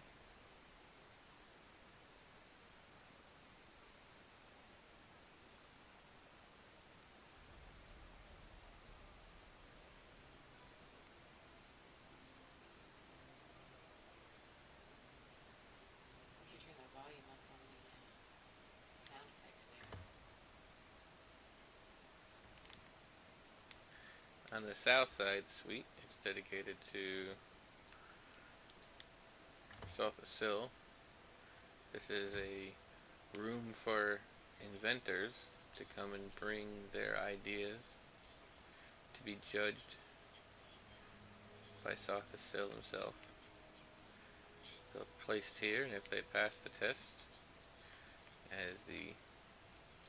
You should turn the volume up on the sound effects there. On the south side suite, it's dedicated to Sotha Sil. This is a room for inventors to come and bring their ideas to be judged by Sotha Sil himself. They're placed here, and if they pass the test, as the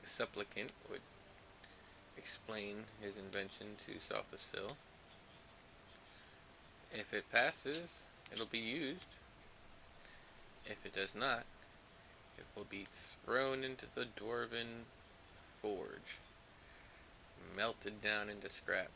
supplicant would explain his invention to Sotha Sil. If it passes, it'll be used. If it does not, it will be thrown into the dwarven forge, melted down into scrap.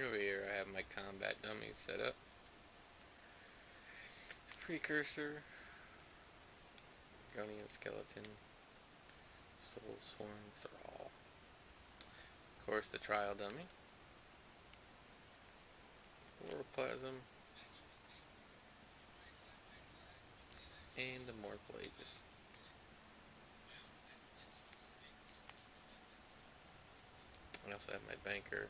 Over here I have my combat dummies set up. Precursor, Gonian Skeleton, Soul Sworn Thrall. Of course the trial dummy. Oroplasm. And the Morplagus. I also have my banker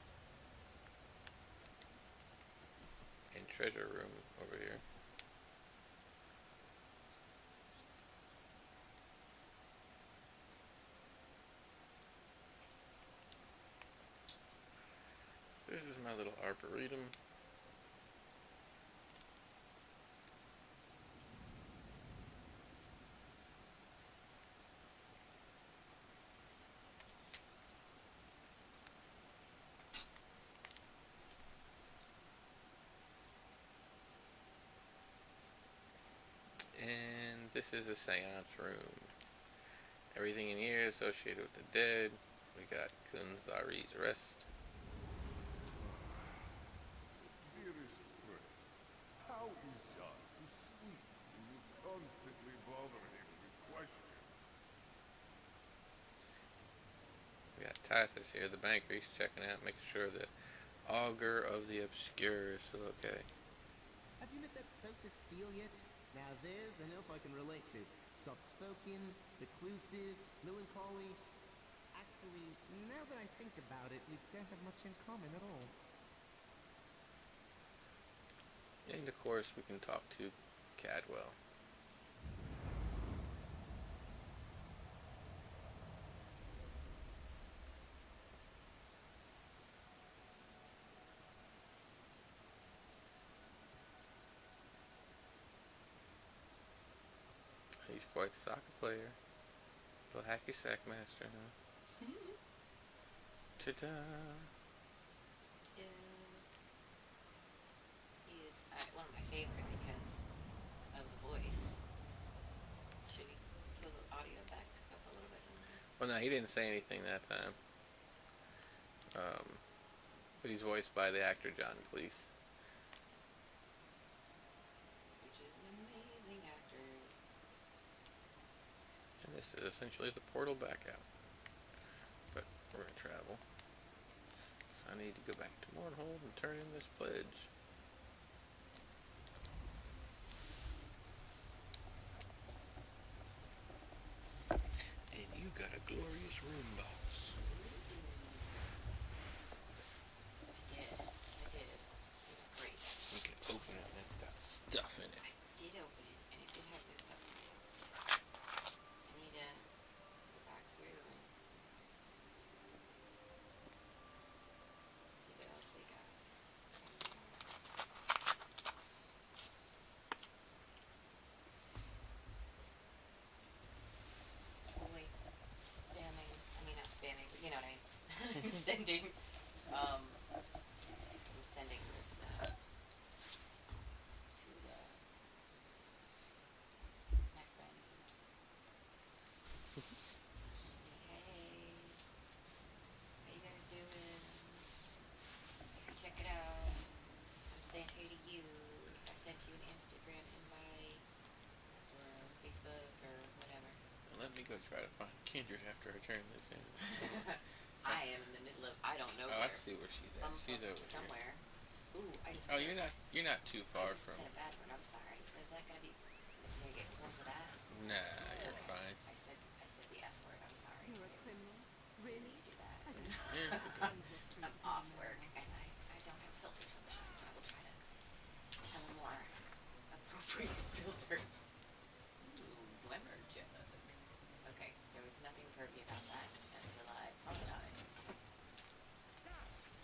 and treasure room over here. This is my little arboretum. And this is a seance room. Everything in here associated with the dead. We got Kunzari's Rest. Dearest friend, how is John to sleep when you constantly bother him with questions? Tithus here, the banker. He's checking out, making sure the Augur of the Obscure is still okay. Have you met that Sophist seal yet? Now there's an elf I can relate to. Soft-spoken, reclusive, melancholy. Actually, now that I think about it, we don't have much in common at all. And of course, we can talk to Cadwell. He's quite the soccer player. Little hacky sack master, huh? Ta-da! He is one of my favorite because of the voice. Should we throw the audio back up a little bit? Well, no, he didn't say anything that time. But he's voiced by the actor John Cleese. Which is an amazing actor. And this is essentially the portal back out. But we're going to travel. So I need to go back to Mournhold and turn in this pledge. And you got a glorious rune box. I did. It was great. You can open it and it's got stuff in it. I did open it, and it did have good stuff in it. I need to go back through and see what else we got. Only spamming. I mean, not spamming, but you know what I mean. Sending. I'm sending this to my friends. Say, hey, how you guys doing? You can check it out. I'm saying hey to you. If I sent you an Instagram invite or Facebook or whatever. Let me go try to find Kindred after I turn this in. I am in the middle of I don't know Oh, where. I see where she's at. She's over somewhere. here. Ooh, I just. Oh, you're not too far I just from. said a bad word. I'm sorry. So is that gonna be? Am I gonna get pulled for that? Nah, you're Okay. fine. I said the F word. I'm sorry. You're a criminal? Didn't Really? mean to do that. As Here's the please look through I'm screen off now. work and I don't have filters sometimes. I will try to have a more appropriate filter. Ooh, glimmer jug. Okay, there was nothing pervy about that. That was a lie. From a lie.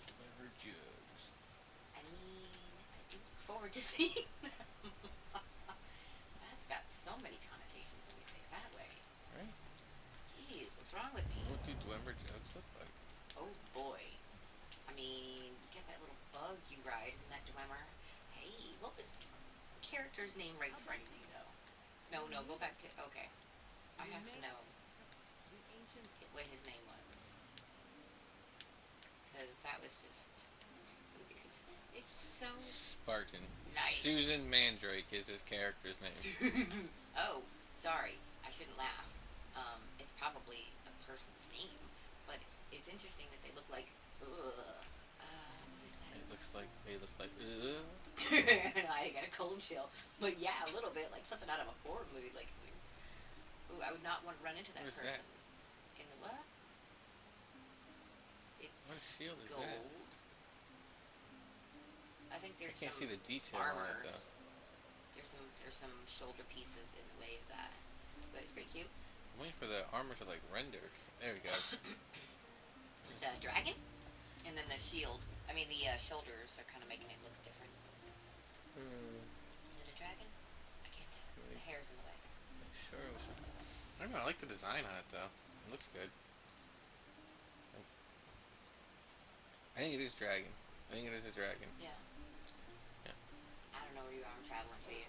Deliver jugs. I mean, I do look forward to seeing them. That's got so many connotations when you say it that way. Right? Jeez, what's wrong with me? What do Dwemer jugs look like? Oh boy. I mean, you get that little bug you ride, isn't that Dwemer? Hey, what was the character's name right in front of me, though? No, go back to. Okay. I have to know The ancient what his name was. Because that was just. Because it's so Spartan. nice. Susan Mandrake is his character's name. Oh, sorry. I shouldn't laugh. It's probably a person's name, but it's interesting that they look like. What is that? They look like. I got a cold chill, but yeah, a little bit like something out of a horror movie. Like, ooh, I would not want to run into that What is person. that? In the what? It's What shield is gold. that? I think I there's can't see some the detail on it armors. though. There's some shoulder pieces in the way of that, but it's pretty cute. I'm waiting for the armor to like render. There we go. It's a dragon, and then the shield. I mean, the shoulders are kind of making it look different. Is it a dragon? I can't tell. The hair's in the way. Sure. I don't know. I like the design on it though. It looks good. I think it is dragon. I think it is a dragon. Yeah. Yeah. I don't know where you are. I'm traveling to you.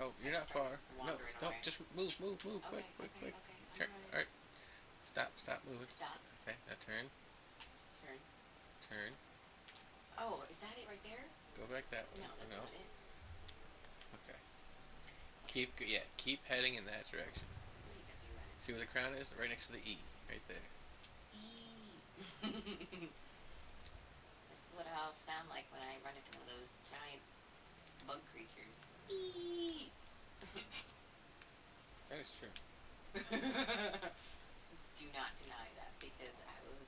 Oh, you're not far. No, Wandering don't. away. Just move. Okay, Quick. okay. Turn. I'm All right. Stop moving. Stop. Okay, now turn. Turn. Turn. Oh, is that it right there? Go back that way. No, that's not it. Okay. Keep heading in that direction. Where you got me running? See where the crown is? Right next to the E. Right there. E. I'll sound like when I run into one of those giant bug creatures. Eee! That is true. Do not deny that because I will.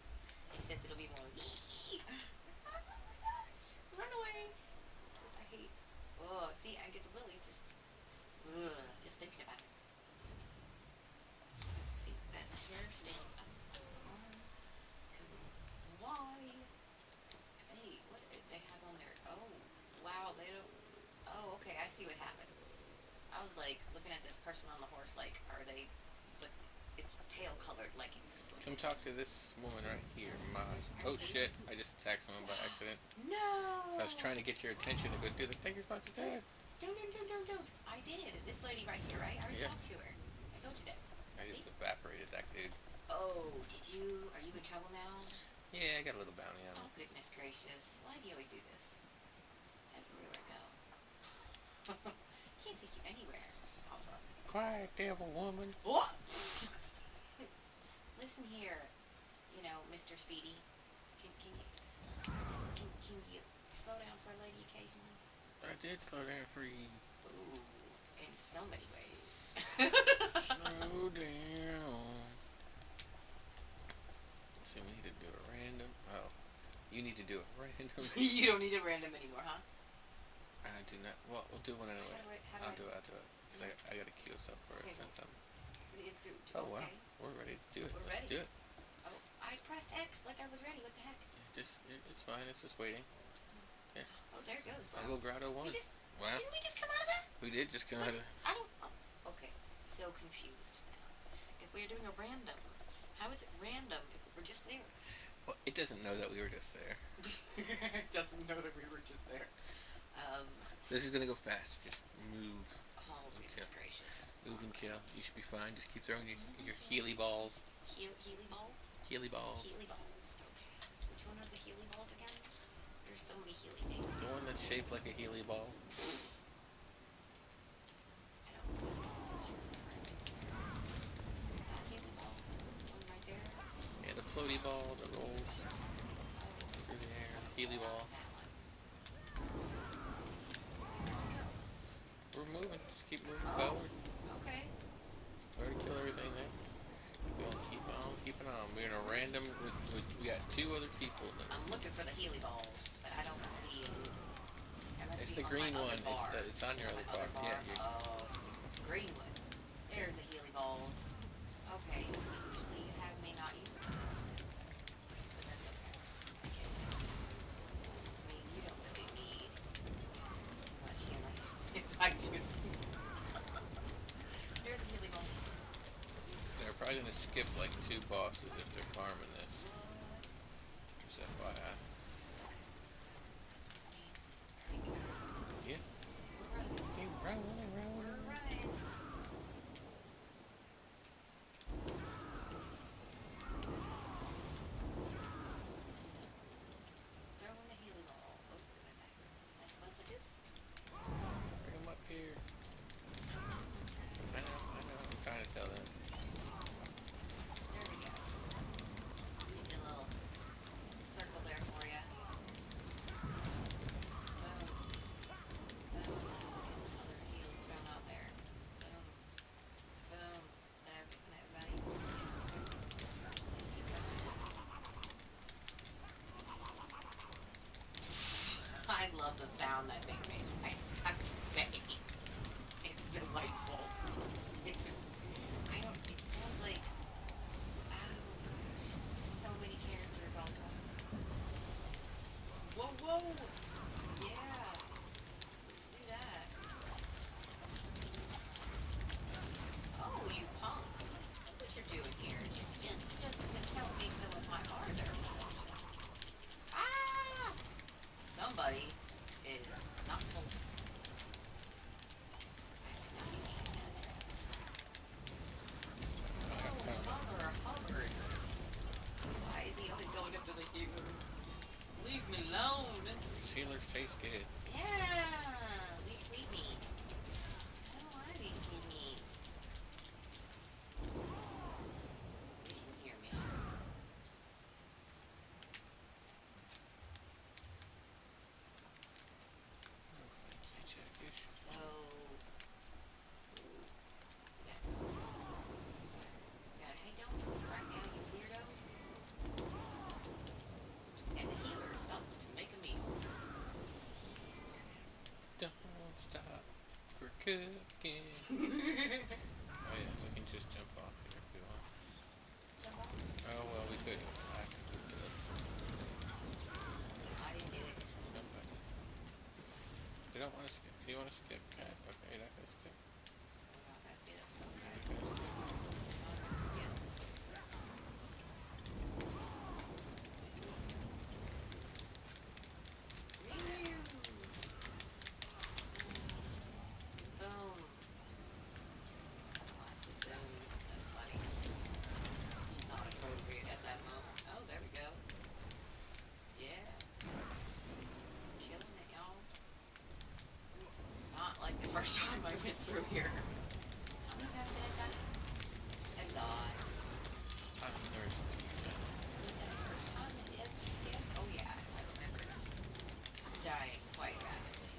Except it'll be more. Eee! Oh my gosh! Run away! Because I hate. Oh, see, I get the willies just. Ugh, just thinking about it. See, that hair stands up on my arm. Because why? Hey, what did they have on there? Oh, wow, they don't. Oh, okay, I see what happened. I was like looking at this person on the horse, like, are they? But it's pale colored leggings, is what Come it talk is. to this woman right here, Maj. Oh shit! I just attacked someone by accident. No! So I was trying to get your attention to go do the thing you're supposed to do. Don't. I did. This lady right here, right? I already Yeah. talked to her. I told you that. I See? just evaporated that dude. Oh, did you? Are you in trouble now? Yeah, I got a little bounty on Oh, him. goodness gracious. Why do you always do this? Everywhere I go. Can't take you anywhere, Alpha. Quiet, devil woman. What? Listen here, Mr. Speedy. Can you slow down for a lady occasionally? I did slow down for you. Ooh, in so many ways. Slow down. See, we need to do a random. Oh, you need to do a random. You don't need a random anymore, huh? I do not. Well, we'll do one anyway. How do I'll do it. I'll do it. Because I got to queue us up for it. Okay, Send some. Oh wow, okay, we're ready to do it. we're Let's ready. do it. Oh, I pressed X like I was ready. What the heck? It's fine. It's just waiting. Yeah. Oh, there it goes. I'll Wow. go Grotto one. Wow. Didn't we just come out of that? We did just come out of. I don't. Oh, okay. So confused now. If we're doing a random, how is it random if we're just there? Well, it doesn't know that we were just there. It doesn't know that we were just there. So this is gonna go fast. Just move. Oh, goodness gracious. Move and kill. You should be fine. Just keep throwing your Healy balls. Healy balls? Healy balls. Healy balls. Okay. Which one are the Healy balls again? There's so many Healy names. The one that's shaped like a Healy ball. I don't sure that Healy ball. One right there. Yeah, the floaty ball that rolls Oh. through the air. Healy ball. That one. We're moving. Just keep moving Oh. forward. Okay. We already kill everything there. We'll keep on keeping on. We're in a random. We got two other people. I'm looking for the Healy balls, but I don't see it. It's the green one. It's on your other bar. bar. Yeah. Oh, green one. There's the Healy balls. Okay, so usually you have me not use those, but that's okay. I get you. I mean, you don't really need as much healing as I do. There's a Healy ball. They're probably gonna skip like two bosses if they're farming this. Just FYI. Yeah. Keep rolling. We're running. Throwing the Healy ball. Oh, we went backwards. Is that supposed to do? Bring them up here. I know. I'm trying to tell them. There we go. Did a little circle there for you. Boom. Boom. Let's just get some other heals thrown out there. Boom. Boom. Is that everybody? Let's just keep going. I love the sound that thing makes. I have to say. It's delightful. It's just, it sounds like, oh gosh, so many characters all at once. Whoa! Yeah, let's do that. Oh, you punk. Look what you're doing here. Just help me fill up my bar there. Ah! Somebody is not full Cooking. Oh yeah, we can just jump off here if we want. Jump off. Oh well, we could. I have to look it up. I didn't do it. Jump back. You don't want to skip. Do you want to skip? Okay. Okay, you're not gonna skip. I'm not gonna skip. You're Okay. not gonna skip. Not gonna skip. Mew. Boom. I don't know why I said boom. That's funny. Not appropriate at that moment. Oh, there we go. Yeah. Killing it, y'all. Not like the first time I went through here. How many times did I die? I died. There's Was that the first time in the SPPS? Oh yeah, I remember dying quite rapidly.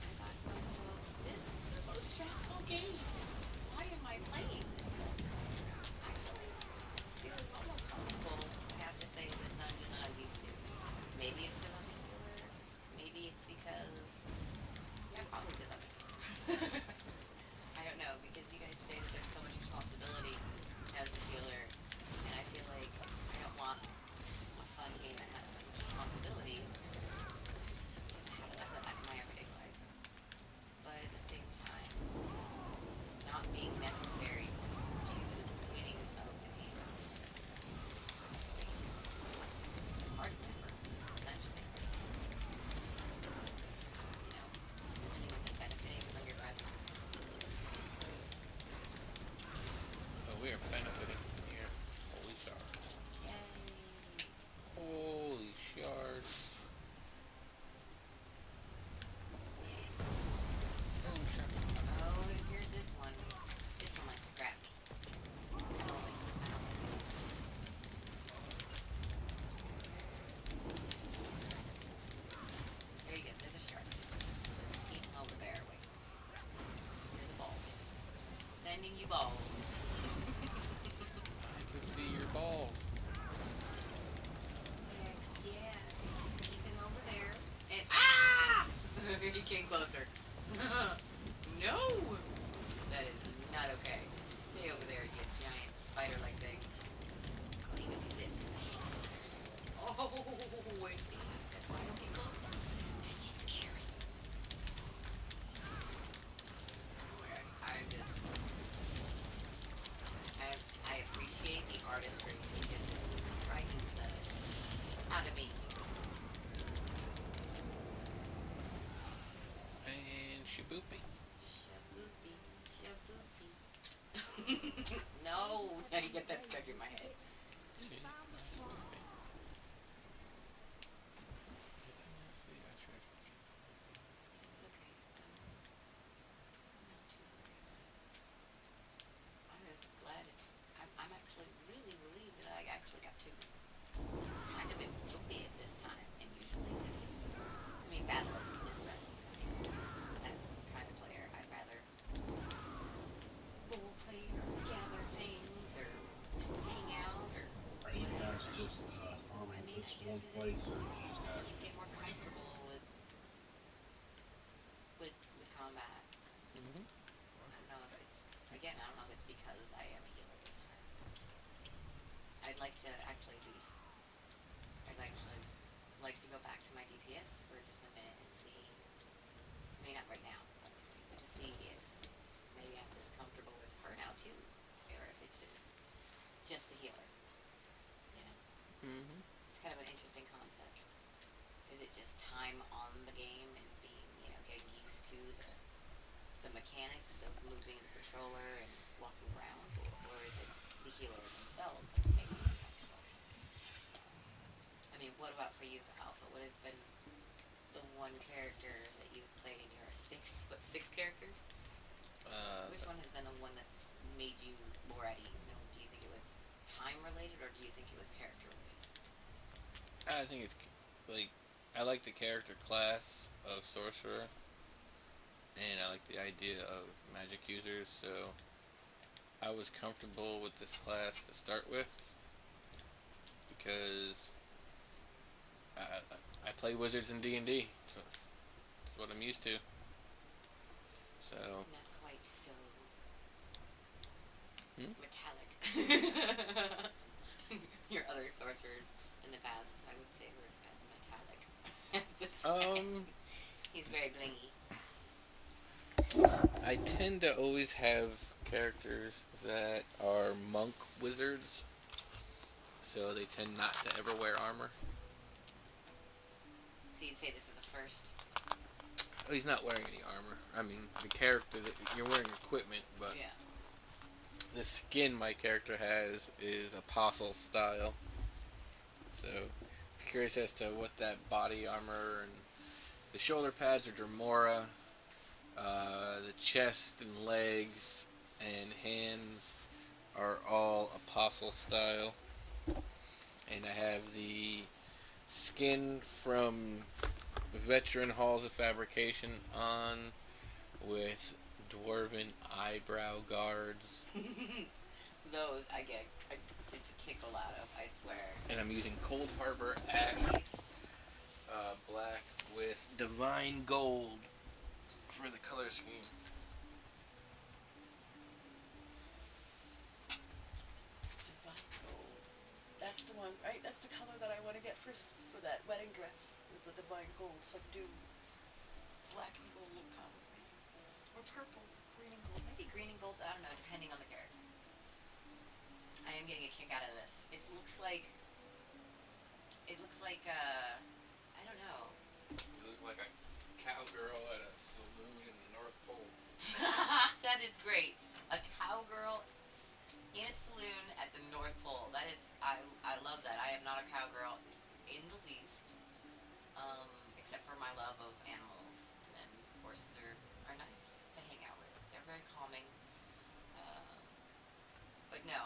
I thought to myself, this is the most stressful game. Why am I playing this? Actually, feeling almost comfortable, I have to say, in this dungeon than I used to. Maybe it's because I'm a healer. Maybe it's because... Yeah, probably because I'm a healer. I don't know, because you guys say that there's so much responsibility as a healer, and I feel like I don't want a fun game that has too much responsibility, because I have enough of that in my everyday life. But at the same time, not being necessary to the winning of the game because it makes you a party member, essentially. You know, the team isn't benefiting from your presence. Oh, we are benefiting from here. Holy shards. Yay! Holy shards. Boom shot. Oh, and here's this one. This one likes to grab me. I don't like these. There you go. There's a shark. Just keep him over there away from me. There's a ball. Sending you balls. I can see your balls. Hex, yeah. Just keep him over there. And ah! He came closer. No! That is not okay. Stay over there, you giant spider-like thing. I'll even do this because I hate spiders. Oh, I see. That's why I don't get close. Because she's scary. Oh my gosh. I, I appreciate the artistry because it frightens the out of me. And shaboopy. Shaboopy, shaboopy. No! Now you get that stuck in my head. See? Shaboopy. I did not see that treasure chest. It's okay. I'm not too worried about it. I'm just glad it's. I'm actually really relieved that I actually got to kind of enjoy it this time. And usually this is. I mean, battle is stressful for me. I'm that kind of player. I'd rather role play or gather things or hang out or Are you whatever. guys just I farming mean, I this guess one it is. place, or do you And guys you get more plan on comfortable with combat. Mm-hmm. I don't know if it's again. I don't know if it's because I am a healer this time. I'd like to actually be. I'd actually like to go back to my DPS for just a minute and see. I mean, not right now, obviously, but to see if maybe I'm just comfortable with her now too, or if it's just the healer. You know, Mm-hmm. it's kind of an interesting concept. Is it just time on the game and being, getting used to the mechanics of moving the controller and walking around, or is it the healer themselves that's making me comfortable? I mean, what about for you, Alpha? What has been the one character that you've played in your six characters? Uh, Which one has been the one that's made you more at ease? And do you think it was time related, or do you think it was character related? I think it's like I like the character class of sorcerer, and I like the idea of magic users. So I was comfortable with this class to start with because I, I play wizards in D&D. So That's what I'm used to. So. Not quite so Hmm? metallic. Your other sorcerers in the past, I would say, were as metallic as this man. Um, He's very blingy. I tend to always have characters that are monk wizards, so they tend not to ever wear armor. So you'd say this is a first? Oh, he's not wearing any armor. I mean, the character that you're wearing equipment, but Yeah. the skin my character has is apostle style. So, curious as to what that body armor and the shoulder pads are Dremora. The chest and legs and hands are all apostle style. And I have the skin from Veteran Halls of Fabrication on with dwarven eyebrow guards. Those I get just a tickle out of, I swear. And I'm using Cold Harbor Ash black with divine gold for the color scheme. Divine gold. That's the one, right? That's the color that I want to get for that wedding dress. Is the divine gold. So I can do black and gold probably, or purple, green and gold. Maybe green and gold, I don't know, depending on the character. I am getting a kick out of this. It looks like I don't know. You look like a cowgirl at a saloon in the North Pole. That is great. A cowgirl in a saloon at the North Pole. That is, I love that. I am not a cowgirl in the least, except for my love of animals. And then horses are nice to hang out with. They're very calming. Uh, but no,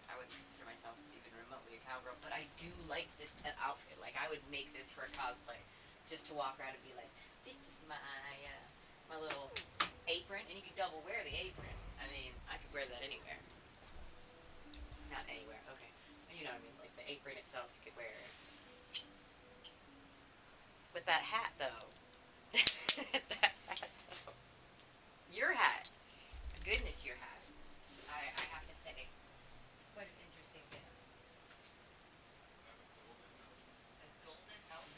I wouldn't consider myself even remotely a cowgirl. But I do like this outfit. Like I would make this for a cosplay, just to walk around and be like, this is my little apron, and you could double wear the apron. I mean, I could wear that anywhere. Not anywhere. Okay, you know what I mean. Like the apron itself, you could wear it. But that hat, though. That hat, though. Your hat. Goodness, your hat. I have to say, it's quite an interesting thing. A golden elf.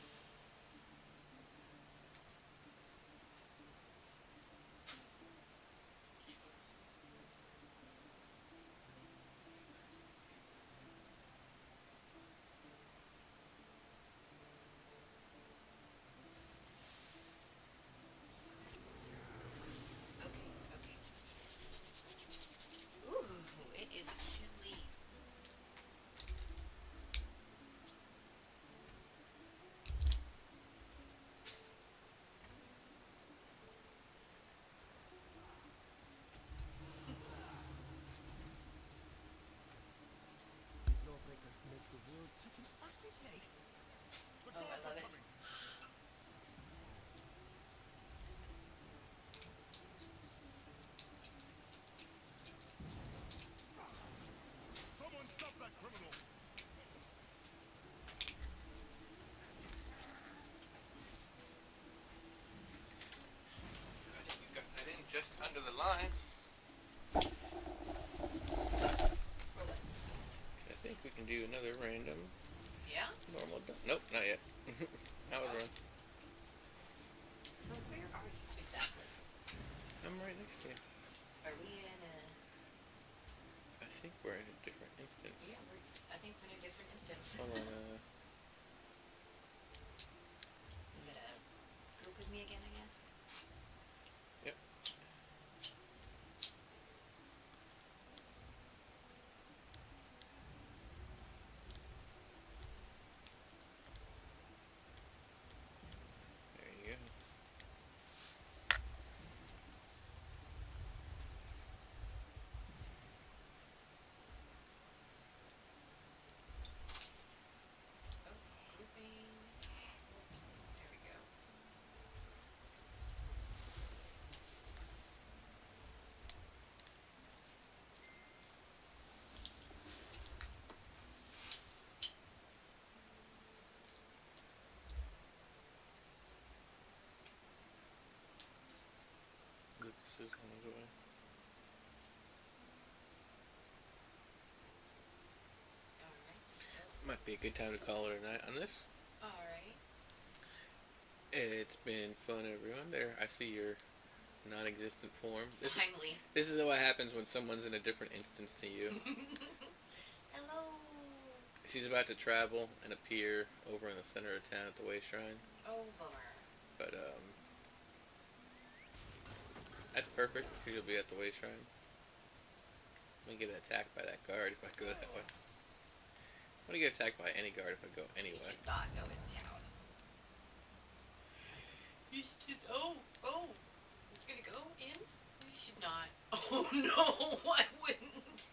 Okay, okay. Ooh, it is chilly. These lawbreakers make the world such an ugly place. The Oh, I guards love are it. coming. Someone stop that criminal. I think you got that in just under the line. For what? I think we can do another random Yeah? normal. Nope, not yet. That was Oh. wrong. So where are you exactly? I'm right next to you. Are we in a... I think we're in a different instance. Yeah, I think we're in a different instance. Hold on. You gotta group with me again, I guess? Yep. There you go. Oh, grouping. There we go. boxes on his way. Alright. Might be a good time to call it a night on this. Alright. It's been fun, everyone. There, I see your non-existent form. Finally. This is what happens when someone's in a different instance to you. Hello. She's about to travel and appear over in the center of town at the Way Shrine. Oh, bummer. But, that's perfect, because you'll be at the Way Shrine. I'm gonna get attacked by that guard if I go that way. I'm gonna get attacked by any guard if I go You anyway. should not go in town. You should just. Oh! You're gonna go in? You should not. Oh no! I wouldn't.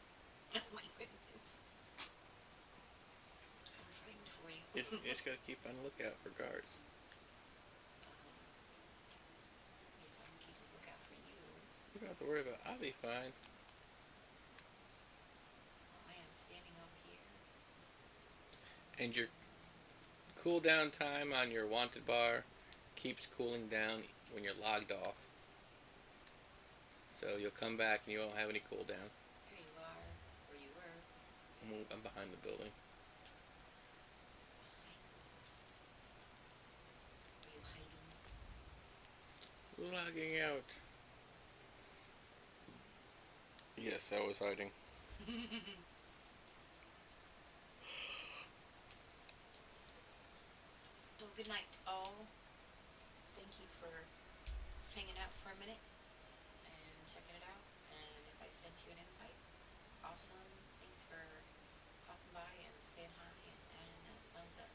Oh my goodness. I'm frightened for you. You just gotta keep on the lookout for guards. Yes, I'm keeping a lookout for you. You don't have to worry about it. I'll be fine. Well, I am standing over here. And your cooldown time on your wanted bar keeps cooling down when you're logged off. So you'll come back and you won't have any cooldown. Here you are. Where you were. I'm behind the building. Behind. Were you hiding? Logging out. Yes, I was hiding. Well, good night, all. Thank you for hanging out for a minute and checking it out. And if I sent you an invite, awesome. Thanks for popping by and saying hi and adding that thumbs up.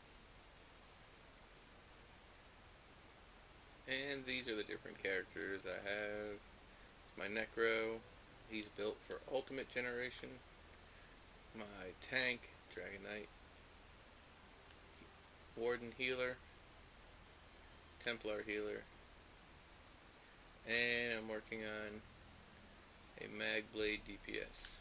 And these are the different characters I have. It's my Necro. He's built for Ultimate Generation. My tank, Dragon Knight. Warden Healer. Templar Healer. And I'm working on a Mag Blade DPS.